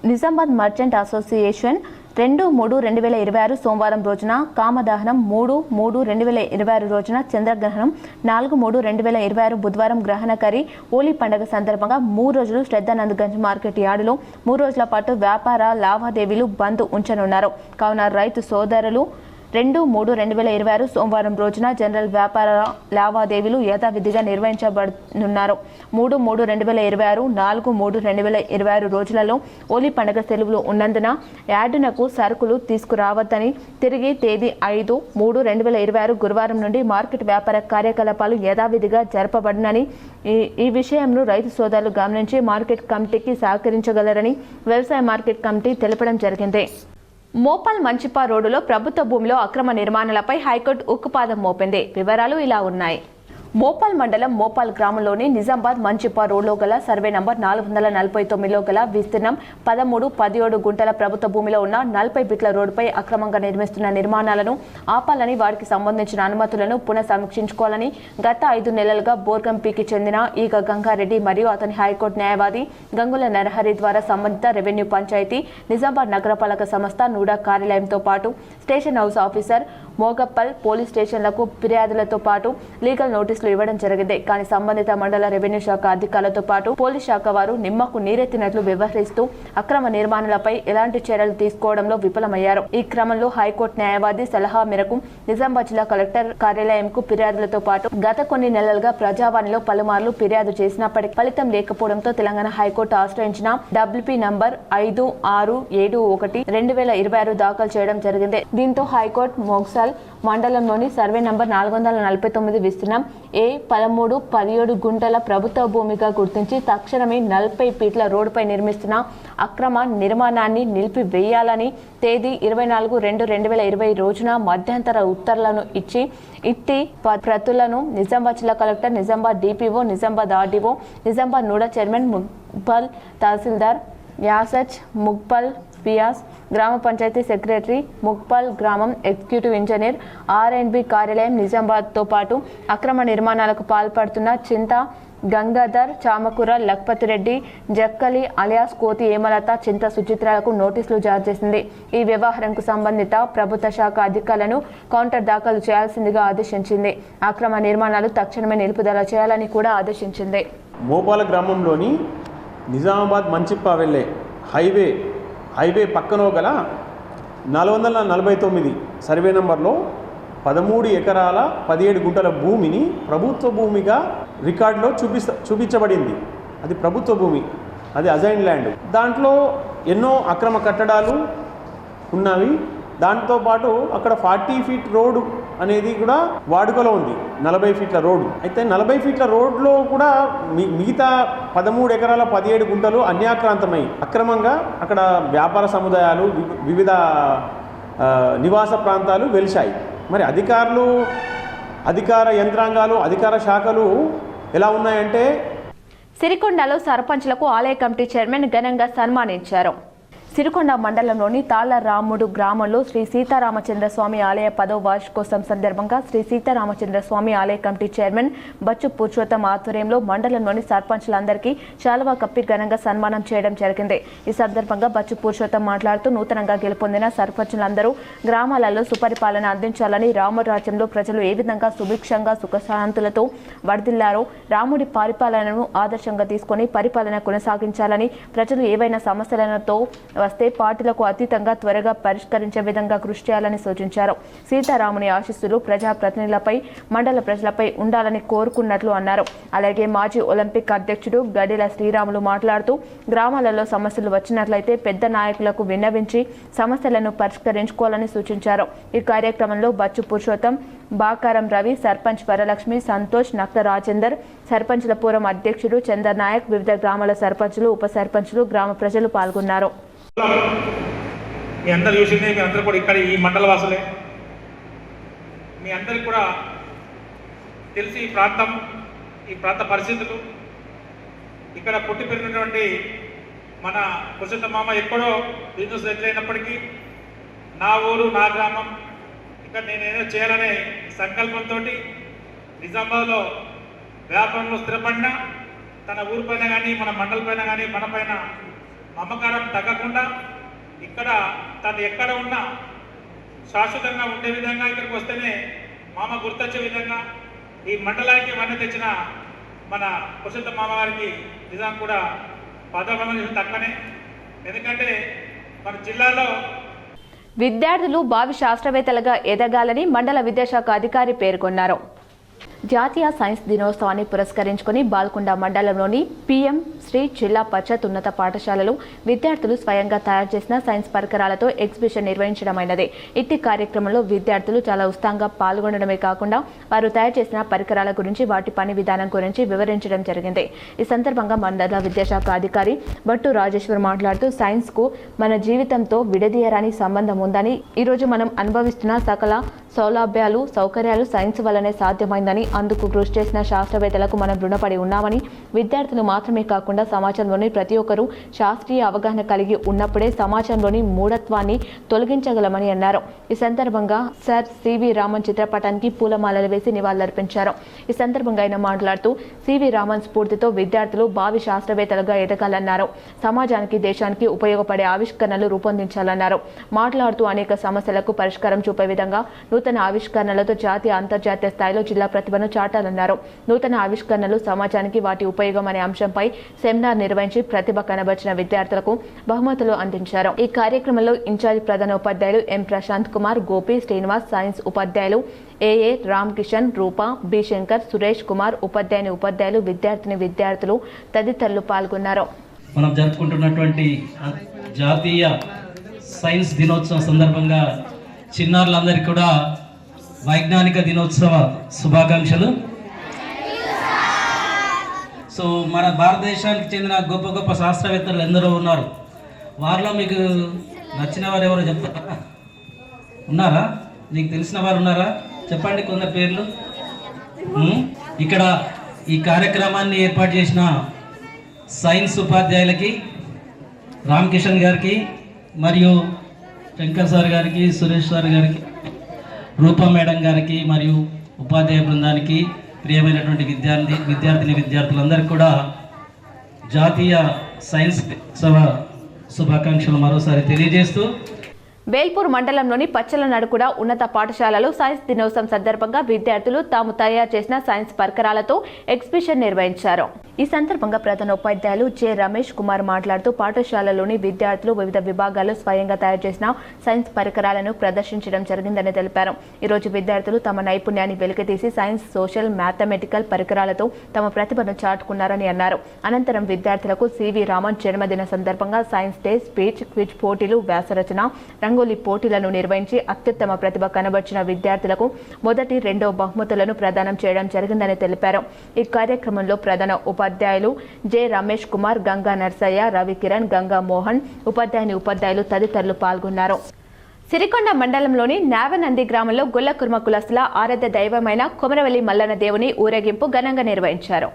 నిజామాబాద్ మర్చెంట్ అసోసియేషన్ 2/3/2026 సోమవారం రోజున కామదహనం, 3/3/2026 రోజున చంద్రగ్రహణం, 4/3/2026 బుధవారం గ్రహణకరి ఓలీ పండుగ సందర్భంగా 3 రోజులు శ్రద్ధానంద్ గంజ్ మార్కెట్ యార్డులో 3 రోజుల పాటు వ్యాపార లావాదేవీలు బంద్ ఉంచనున్నారు. కావున రైతు సోదరులు 2/3/2026 సోమవారం రోజున జనరల్ వ్యాపార లావాదేవీలు యథావిధిగా నిర్వహించబడనున్నారు. 3/3/2026, 4/3/2026 రోజులలో ఓలీ పండుగ సెలవులు ఉన్నందున యార్డునకు సరుకులు తీసుకురావద్దని, తిరిగి తేదీ 5/3/2026 గురువారం నుండి మార్కెట్ వ్యాపార కార్యకలాపాలు యథావిధిగా జరపబడునని, ఈ విషయంను రైతు సోదరులు గమనించి మార్కెట్ కమిటీకి సహకరించగలరని వ్యవసాయ మార్కెట్ కమిటీ తెలపడం జరిగింది. మోపాల్ మంచిపా రోడ్డులో ప్రభుత్వ భూమిలో అక్రమ నిర్మాణాలపై హైకోర్టు ఉక్కుపాదం మోపింది. వివరాలు ఇలా ఉన్నాయి. మోపాల్ మండలం మోపాల్ గ్రామంలోని నిజామాబాద్ మంచిపా రోడ్లో గల సర్వే నంబర్ 449లో గల విస్తీర్ణం 13-17 గుంటల ప్రభుత్వ భూమిలో ఉన్న 40 బిట్ల రోడ్డుపై అక్రమంగా నిర్మిస్తున్న నిర్మాణాలను ఆపాలని, వారికి సంబంధించిన అనుమతులను పునఃసమీక్షించుకోవాలని గత 5 నెలలుగా బోర్గంపీకి చెందిన ఈగ గంగారెడ్డి మరియు అతని హైకోర్టు న్యాయవాది గంగుల నరహరి ద్వారా సంబంధిత రెవెన్యూ, పంచాయతీ, నిజామాబాద్ నగరపాలక సంస్థ నూడా కార్యాలయంతో పాటు స్టేషన్ హౌస్ ఆఫీసర్, మోగప్పల్ పోలీస్ స్టేషన్లకు ఫిర్యాదులతో పాటు లీగల్ నోటీసులు ఇవ్వడం జరిగింది. కానీ సంబంధిత మండల రెవెన్యూ శాఖ అధికారులతో పాటు పోలీస్ శాఖ వారు నిమ్మకు నీరెత్తినట్లు వ్యవహరిస్తూ అక్రమ నిర్మాణాలపై ఎలాంటి చర్యలు తీసుకోవడంలో విఫలమయ్యారు. ఈ క్రమంలో హైకోర్టు న్యాయవాది సలహా మేరకు నిజామాబాద్ జిల్లా కలెక్టర్ కార్యాలయంకు ఫిర్యాదులతో పాటు గత కొన్ని నెలలుగా ప్రజావాణిలో పలుమార్లు ఫిర్యాదు చేసినప్పటికీ ఫలితం లేకపోవడంతో తెలంగాణ హైకోర్టు ఆశ్రయించిన WP నంబర్ 5671/2026 దాఖలు చేయడం జరిగింది. దీంతో హైకోర్టు మొగ్సాల్ మండలంలోని సర్వే నంబర్ 449 విస్తీర్ణం A13-17 గుంటల ప్రభుత్వ భూమిగా గుర్తించి తక్షణమే 40 ఫీట్ల రోడ్డుపై నిర్మిస్తున్న అక్రమ నిర్మాణాన్ని నిలిపివేయాలని తేదీ 24/2/2020 రోజున మధ్యంతర ఉత్తర్వులను ఇచ్చి ఇట్టి ప్రతులను నిజామాబాద్ జిల్లా collector, Nizamabad DPO, Nizamabad RDO, Nizamabad NUDA chairman, Mugpal తహసీల్దార్ యాసచ్, ముగ్పల్ పియాస్, గ్రామ పంచాయతీ సెక్రటరీ, ముగ్పల్ గ్రామం ఎగ్జిక్యూటివ్ ఇంజనీర్, R&B కార్యాలయం నిజామాబాద్తో పాటు అక్రమ నిర్మాణాలకు పాల్పడుతున్న చింత గంగాధర్, చామకూర లక్పతి రెడ్డి, జక్కలి అలియాస్ కోతి ఏమలత, చింత సుచిత్రాలకు నోటీసులు జారీ చేసింది. ఈ వ్యవహారంకు సంబంధిత ప్రభుత్వ శాఖ అధికారులను కౌంటర్ దాఖలు చేయాల్సిందిగా ఆదేశించింది. అక్రమ నిర్మాణాలు తక్షణమే నిలుపుదల చేయాలని కూడా ఆదేశించింది. మోపాల గ్రామంలోని నిజామాబాద్ మంచిప్ప వెళ్ళే హైవే పక్కన గల 449 సర్వే నంబర్లో 13 ఎకరాల 17 గుంటల భూమిని ప్రభుత్వ భూమిగా రికార్డులో చూపించబడింది. అది ప్రభుత్వ భూమి, అది అజైన్ ల్యాండ్. దాంట్లో ఎన్నో అక్రమ కట్టడాలు ఉన్నవి. దాంతోపాటు అక్కడ 40 ఫీట్ రోడ్డు అనేది కూడా వాడుకలో ఉంది, 40 ఫీట్ల రోడ్డు. అయితే 40 ఫీట్ల రోడ్లో కూడా మిగతా 13 ఎకరాల 17 గుంటలు అన్యాక్రాంతమై అక్రమంగా అక్కడ వ్యాపార సముదాయాలు, వివిధ నివాస ప్రాంతాలు వెలిశాయి. మరి అధికార యంత్రాంగాలు, అధికార శాఖలు ఎలా ఉన్నాయంటే సిరికొండలో సర్పంచ్లకు ఆలయ కమిటీ చైర్మన్ ఘనంగా సన్మానించారు. సిరికొండ మండలంలోని తాళ్లరాముడు గ్రామంలో శ్రీ సీతారామచంద్ర స్వామి ఆలయ 10వ వార్షికోత్సవం సందర్భంగా శ్రీ సీతారామచంద్ర స్వామి ఆలయ కమిటీ చైర్మన్ బచ్చు పురుషోత్తం ఆధ్వర్యంలో మండలంలోని సర్పంచ్లందరికీ శాలువా కప్పి ఘనంగా సన్మానం చేయడం జరిగింది. ఈ సందర్భంగా బచ్చు పురుషోత్తం మాట్లాడుతూ నూతనంగా గెలుపొందిన సర్పంచ్లందరూ గ్రామాలలో సుపరిపాలన అందించాలని, రామరాజ్యంలో ప్రజలు ఏ విధంగా సుభిక్షంగా సుఖశాంతులతో వర్ధిల్లారో రాముడి పరిపాలనను ఆదర్శంగా తీసుకొని పరిపాలన కొనసాగించాలని, ప్రజలు ఏవైనా సమస్యలతో వస్తే పార్టీలకు అతీతంగా త్వరగా పరిష్కరించే విధంగా కృషి చేయాలని సూచించారు. సీతారాముని ఆశీస్సులు ప్రజాప్రతినిధులపై, మండల ప్రజలపై ఉండాలని కోరుకున్నట్లు అన్నారు. అలాగే మాజీ ఒలింపిక్ అధ్యక్షుడు గడిల శ్రీరాములు మాట్లాడుతూ గ్రామాలలో సమస్యలు వచ్చినట్లయితే పెద్ద నాయకులకు విన్నవించి సమస్యలను పరిష్కరించుకోవాలని సూచించారు. ఈ కార్యక్రమంలో బచ్చు పురుషోత్తం, బాకారం రవి, సర్పంచ్ వరలక్ష్మి, సంతోష్, నక్త రాజేందర్, సర్పంచ్ల పూర్వం అధ్యక్షుడు చందర్ నాయక్, వివిధ గ్రామాల సర్పంచులు, ఉప సర్పంచులు, గ్రామ ప్రజలు పాల్గొన్నారు. మీ అందరు చూసింది, మీ అందరూ కూడా ఇక్కడ ఈ మండల వాసులే. మీ అందరికి కూడా తెలిసి ఈ ప్రాంత పరిస్థితులు, ఇక్కడ పుట్టి పెరిగినటువంటి మన పురుషోత్తం మామ ఎక్కడో బిజినెస్ ఎట్లయినప్పటికీ నా ఊరు నా గ్రామం ఇక్కడ నేనేదో చేయాలనే సంకల్పంతో నిజామాబాద్లో వ్యాపారంలో స్థిరపడినా తన ఊరి పైన కానీ మన మండల పైన కానీ మన పైన మమకారం తగ్గకుండా ఇక్కడ తను ఎక్కడ ఉన్నా శాశ్వతంగా ఉండే విధంగా ఇక్కడికి వస్తేనే మామ గుర్తొచ్చే విధంగా ఈ మండలానికి వన్నె తెచ్చిన మన పురుషోత్తం మామ గారికి నిజాం కూడా పదవందనం తక్కువనే. ఎందుకంటే మన జిల్లాలో విద్యార్థులు భావి శాస్త్రవేత్తలుగా ఎదగాలని మండల విద్యాశాఖ అధికారి పేర్కొన్నారు. జాతీయ సైన్స్ దినోత్సవాన్ని పురస్కరించుకుని బాల్కొండ మండలంలోని పిఎం శ్రీ జిల్లా పరిషత్ ఉన్నత పాఠశాలలో విద్యార్థులు స్వయంగా తయారు చేసిన సైన్స్ పరికరాలతో ఎగ్జిబిషన్ నిర్వహించడమైనది. ఇట్టి కార్యక్రమంలో విద్యార్థులు చాలా ఉత్సాహంగా పాల్గొనడమే కాకుండా వారు తయారు చేసిన పరికరాల గురించి, వాటి పని విధానం గురించి వివరించడం జరిగింది. ఈ సందర్భంగా మండల విద్యాశాఖ అధికారి బట్టు రాజేశ్వర్ మాట్లాడుతూ సైన్స్కు మన జీవితంతో విడదీయరాని సంబంధం ఉందని, ఈరోజు మనం అనుభవిస్తున్న సకల సౌలభ్యాలు, సౌకర్యాలు సైన్స్ వల్లనే సాధ్యమైందని, అందుకు కృషి చేసిన శాస్త్రవేత్తలకు మనం రుణపడి ఉన్నామని, విద్యార్థులు మాత్రమే కాకుండా సమాజంలోని ప్రతి ఒక్కరూ శాస్త్రీయ అవగాహన కలిగి ఉన్నప్పుడే సమాజంలోని మూఢత్వాన్ని తొలగించగలమని అన్నారు. ఈ సందర్భంగా సర్ సివి రామన్ చిత్రపటానికి పూలమాలలు వేసి నివాళులర్పించారు. ఈ సందర్భంగా ఆయన మాట్లాడుతూ సివి రామన్ స్ఫూర్తితో విద్యార్థులు భావి శాస్త్రవేత్తలుగా ఎదగాలన్నారు. సమాజానికి, దేశానికి ఉపయోగపడే ఆవిష్కరణలు రూపొందించాలన్నారు. మాట్లాడుతూ అనేక సమస్యలకు పరిష్కారం చూపే విధంగా నూతన ఆవిష్కరణలతో జాతీయ, అంతర్జాతీయ స్థాయిలో జిల్లా ప్రతిభను చాటాలన్నారు. నూతన ఆవిష్కరణలు సమాజానికి వాటి ఉపయోగం అనే అంశంపై సెమినార్ నిర్వహించి ప్రతిభ కనబర్చిన విద్యార్థులకు బహుమతులు అందించారు. ఈ కార్యక్రమంలో ఇన్ఛార్జ్ ప్రధాన ఉపాధ్యాయులు ఎం ప్రశాంత్ కుమార్, గోపి, శ్రీనివాస్, సైన్స్ ఉపాధ్యాయులు ఏఏ రామ్ కిషన్, రూపా, బి శంకర్, సురేష్ కుమార్, ఉపాధ్యాయులు, విద్యార్థులు తదితరులు పాల్గొన్నారు. మనం జరుపుకుంటున్నటువంటి జాతీయ సైన్స్ దినోత్సవం సందర్భంగా చిన్నారులందరికీ కూడా వైజ్ఞానిక దినోత్సవ శుభాకాంక్షలు. సో మన భారతదేశానికి చెందిన గొప్ప గొప్ప శాస్త్రవేత్తలు ఎందరో ఉన్నారు. వారిలో మీకు నచ్చిన వారు ఎవరో చెప్తారా? ఉన్నారా? నీకు తెలిసిన వారు ఉన్నారా? చెప్పండి కొందరు పేర్లు. ఇక్కడ ఈ కార్యక్రమాన్ని ఏర్పాటు చేసిన సైన్స్ ఉపాధ్యాయులకి, రామ్ కిషన్ గారికి, మరియు శంకర్ సార్ గారికి, సురేష్ సార్ గారికి, రూపా మేడం గారికి, మరియు ఉపాధ్యాయ బృందానికి, ప్రియమైనటువంటి విద్యార్థులందరికీ కూడా జాతీయ సైన్స్ శుభాకాంక్షలు మరోసారి తెలియజేస్తూ, వేల్పూర్ మండలంలోని పచ్చలనాడు కూడా ఉన్నత పాఠశాలలో సైన్స్ దినోత్సవం సందర్భంగా విద్యార్థులు తాము తయారు చేసిన సైన్స్ పరికరాలతో ఎగ్జిబిషన్ నిర్వహించారు. ఈ సందర్భంగా ప్రధాన ఉపాధ్యాయులు జె రమేష్ కుమార్ మాట్లాడుతూ పాఠశాలలోని విద్యార్థులు వివిధ విభాగాల్లో స్వయంగా తయారు చేసిన సైన్స్ పరికరాలను ప్రదర్శించడం జరిగిందని తెలిపారు. ఈరోజు విద్యార్థులు తమ నైపుణ్యాన్ని వెలికితీసి సైన్స్, సోషల్, మ్యాథమెటికల్ పరికరాలతో తమ ప్రతిభను చాటుకున్నారని అన్నారు. అనంతరం విద్యార్థులకు సివి రామన్ జన్మదిన సందర్భంగా సైన్స్ డే, స్పీచ్, క్విజ్ పోటీలు, వ్యాసరచన, రంగోలీ పోటీలను నిర్వహించి అత్యుత్తమ ప్రతిభ కనబర్చిన విద్యార్థులకు మొదటి, రెండవ బహుమతులను ప్రదానం చేయడం జరిగిందని తెలిపారు. ఈ కార్యక్రమంలో ప్రధాన ఉపాధ్యాయులు జె రమేష్ కుమార్, గంగా నర్సయ్య, రవికిరణ్, గంగా మోహన్, ఉపాధ్యాయులు తదితరులు పాల్గొన్నారు. సిరికొండ మండలంలోని నావనంది గ్రామంలో గొల్ల కుర్మ కులస్తుల ఆరాధ్య దైవమైన కొమరవెల్లి మల్లన్న దేవుని ఊరేగింపు ఘనంగా నిర్వహించారు.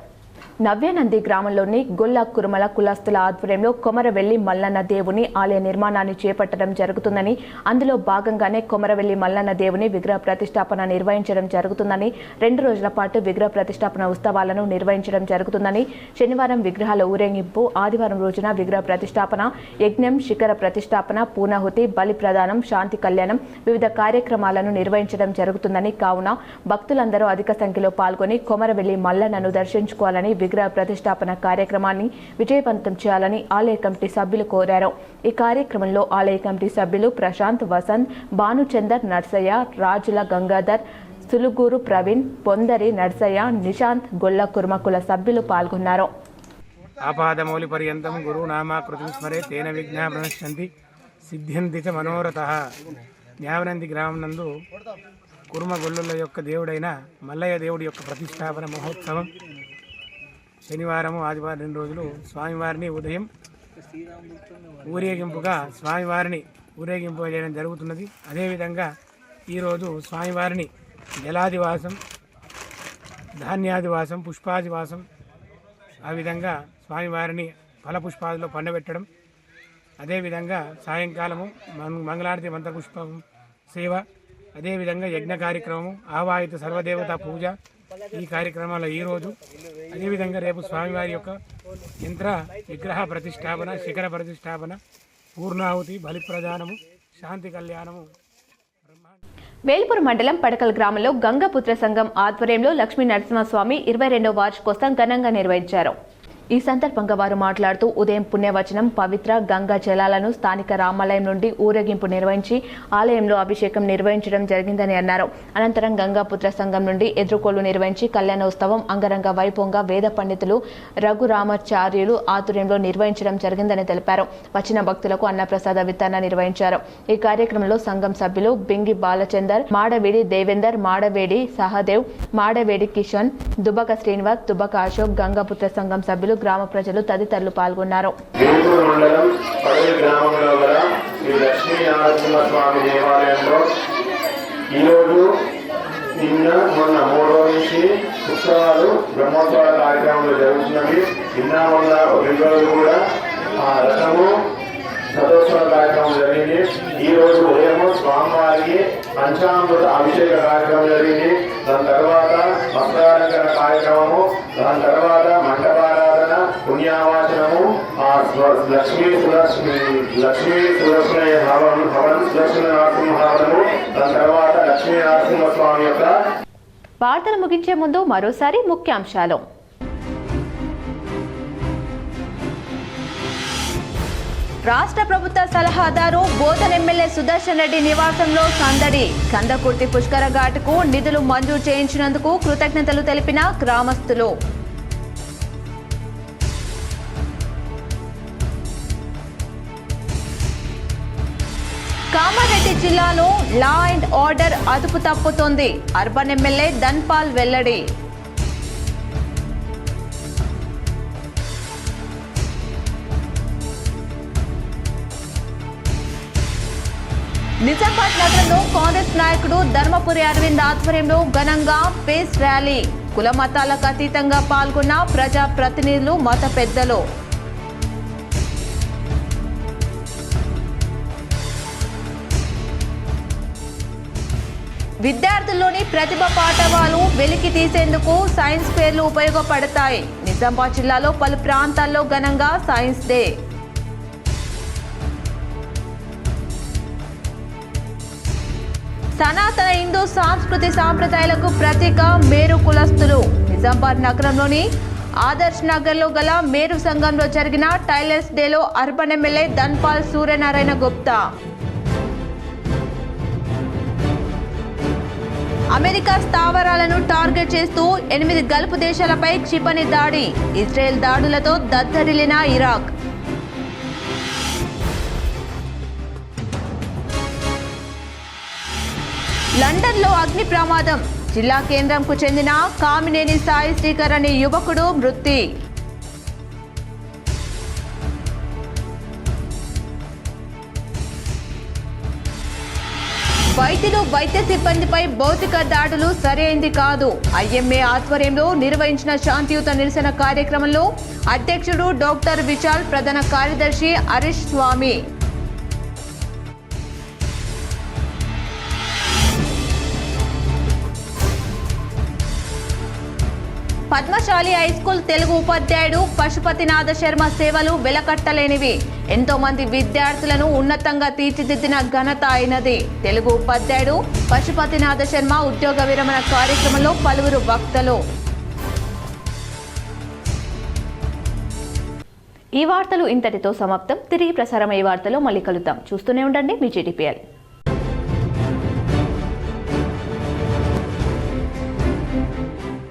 నవ్యానంది గ్రామంలోని గొల్ల కురుమల కులస్తుల ఆధ్వర్యంలో కొమరవెల్లి మల్లన్న దేవుని ఆలయ నిర్మాణాన్ని చేపట్టడం జరుగుతుందని, అందులో భాగంగానే కొమరవెల్లి మల్లన్న దేవుని విగ్రహ ప్రతిష్టాపన నిర్వహించడం జరుగుతుందని, 2 రోజుల పాటు విగ్రహ ప్రతిష్టాపన ఉత్సవాలను నిర్వహించడం జరుగుతుందని, శనివారం విగ్రహాల ఊరేగింపు, ఆదివారం రోజున విగ్రహ ప్రతిష్టాపన, యజ్ఞం, శిఖర ప్రతిష్టాపన, పూర్ణాహుతి, బలి ప్రదానం, శాంతి కళ్యాణం, వివిధ కార్యక్రమాలను నిర్వహించడం జరుగుతుందని, కావున భక్తులందరూ అధిక సంఖ్యలో పాల్గొని కొమరవెల్లి మల్లన్నను దర్శించుకోవాలని, విగ్రహ ప్రతిష్టాపన కార్యక్రమాన్ని విజయవంతం చేయాలని ఆలయ కమిటీ సభ్యులు కోరారు. ఈ కార్యక్రమంలో ఆలయ కమిటీ సభ్యులు ప్రశాంత్, వసంత్, భానుచందర్, నర్సయ్య, రాజుల గంగాధర్, సులుగూరు ప్రవీణ్, పొందరి నర్సయ్య, నిశాంత్, గొల్ల కుర్మకుల సభ్యులు పాల్గొన్నారు. ఆపాదమౌలి పర్యంతం గురునామాకృతిం స్మరే తేన విఘ్నా ప్రణశ్యంతి సిద్ధ్యంతి చ మనోరథః. న్యావనంది గ్రామం నందు కుర్మ గొల్లుల యొక్క దేవుడైన మల్లయ్య దేవుడి యొక్క ప్రతిష్టాపన మహోత్సవం శనివారం, ఆదివారం 2 రోజులు స్వామివారిని ఉదయం ఊరేగింపుగా స్వామివారిని ఊరేగింపు చేయడం జరుగుతున్నది. అదేవిధంగా ఈరోజు స్వామివారిని జలాదివాసం, ధాన్యాదివాసం, పుష్పాదివాసం, ఆ విధంగా స్వామివారిని ఫలపుష్పాదిలో పండబెట్టడం, అదేవిధంగా సాయంకాలము మంగళారతి మంత్రపుష్పం సేవ, అదేవిధంగా యజ్ఞ కార్యక్రమము, ఆవాహిత సర్వదేవత పూజ, ఈ కార్యక్రమాలు ఈరోజు. అదేవిధంగా రేపు స్వామివారి యొక్క యంత్ర విగ్రహ ప్రతిష్టాపన, శిఖర ప్రతిష్టాపన, పూర్ణాహుతి, బలి ప్రదానము, శాంతి కళ్యాణము. వేల్పూర్ మండలం పడకల్ గ్రామంలో గంగాపుత్ర సంఘం ఆధ్వర్యంలో లక్ష్మీ నరసింహస్వామి 22వ వార్షికోత్సవం ఘనంగా నిర్వహించారు. ఈ సందర్భంగా వారు మాట్లాడుతూ ఉదయం పుణ్యవచనం, పవిత్ర గంగా జలాలను స్థానిక రామాలయం నుండి ఊరేగింపు నిర్వహించి ఆలయంలో అభిషేకం నిర్వహించడం జరిగిందని అన్నారు. అనంతరం గంగాపుత్ర సంఘం నుండి ఎదుర్కోలు నిర్వహించి కళ్యాణోత్సవం అంగరంగ వైభవంగా వేద పండితులు రఘురామాచార్యులు ఆధ్వర్యంలో నిర్వహించడం జరిగిందని తెలిపారు. వచ్చిన భక్తులకు అన్నప్రసాద వితరణ నిర్వహించారు. ఈ కార్యక్రమంలో సంఘం సభ్యులు బింగి బాలచందర్, మాడవేడి దేవేందర్, మాడవేడి సహదేవ్, మాడవేడి కిషన్, దుబక శ్రీనివాస్, దుబక అశోక్, గంగాపుత్ర సంఘం సభ్యులు, గ్రామ ప్రజలు తదితరులు పాల్గొన్నారు. వేల్పూర్ మండలం పడేరు గ్రామంలో గల శ్రీ లక్ష్మీ నరసింహస్వామి దేవాలయంలో ఈరోజు, నిన్న, మొన్న 3 రోజుల నుంచి ఉత్సవాలు, బ్రహ్మోత్సవాల కార్యక్రమాలు జరుగుతున్నవి. నిన్న మొన్న 2 రోజులు కూడా రథము రథోత్సవ కార్యక్రమం జరిగింది. ఈ రోజు ఉదయం స్వామివారికి పంచామృత అభిషేక కార్యక్రమం జరిగింది. దాని తర్వాత వస్త్రాలంకరణ కార్యక్రమము, దాని తర్వాత మంటపారాధన, పుణ్యావాచనము, లక్ష్మీ సుదర్శన హవనం, సుదర్శన నరసింహ హవనము, దాని తర్వాత లక్ష్మీ నరసింహస్వామి యొక్క. వార్తలు ముగించే ముందు మరోసారి ముఖ్యాంశాలు. రాష్ట్ర ప్రభుత్వ సలహాదారు బోధన్ ఎమ్మెల్యే సుదర్శన్ రెడ్డి నివాసంలో సందడి. కందకుర్తి పుష్కర ఘాటుకు నిధులు మంజూరు చేయించినందుకు కృతజ్ఞతలు తెలిపిన గ్రామస్తులు. కామారెడ్డి జిల్లాలో లా అండ్ ఆర్డర్ అదుపు తప్పుతోంది. అర్బన్ ఎమ్మెల్యే ధన్పాల్ వెల్లడి. నిజామాబాద్ నగరంలో కాంగ్రెస్ నాయకుడు ధర్మపురి అరవింద్ ఆధ్వర్యంలో ఘనంగా పీస్ ర్యాలీ. కుల మతాలకు అతీతంగా పాల్గొన్న ప్రజా ప్రతినిధులు, మత పెద్దలు. విద్యార్థుల్లోని ప్రతిభ పాఠవాలు వెలికి తీసేందుకు సైన్స్ ఫేర్లు ఉపయోగపడతాయి. నిజామాబాద్ జిల్లాలో పలు ప్రాంతాల్లో ఘనంగా సైన్స్ డే. సనాతన హిందూ సంస్కృతి సాంప్రదాయాలకు ప్రతీక మేరు కులస్తులు. నిజామాబాద్ నగరంలోని ఆదర్శ్ నగర్లో గల మేరు సంఘంలో జరిగిన టైలర్స్ డేలో urban MLA Dhanpal Suryanarayana Gupta. America స్థావరాలను టార్గెట్ చేస్తూ 8 గల్ఫ్ దేశాలపై క్షిపణి దాడి. ఇజ్రాయెల్ దాడులతో దద్దరిల్లిన ఇరాక్. లండన్లో అగ్ని ప్రమాదం. జిల్లా కేంద్రంకు చెందిన కామినేని సాయి శ్రీకర్ అనే యువకుడు మృతి. వైద్యులు వైద్య సిబ్బందిపై భౌతిక దాడులు సరైంది కాదు. ఐఎంఏ ఆధ్వర్యంలో నిర్వహించిన శాంతియుత నిరసన కార్యక్రమంలో అధ్యక్షుడు డాక్టర్ విశాల్, ప్రధాన కార్యదర్శి హరీష్ స్వామి. పద్మశాలి హైస్కూల్ తెలుగు ఉపాధ్యాయుడు పశుపతినాథ శర్మ సేవలు వెలకట్టలేనివి. ఎంతో మంది విద్యార్థులను ఉన్నతంగా తీర్చిదిద్దిన ఘనత అయినది. తెలుగు ఉపాధ్యాయుడు పశుపతినాథ శర్మ ఉద్యోగ విరమణ కార్యక్రమంలో పలువురు వక్తలు. ఈ వార్తలు ఇంతటితో సమాప్తం. తిరిగి ప్రసారం ఈ వార్తలో మళ్ళీ కలుద్దాం. చూస్తూనే ఉండండి మీ GTPL.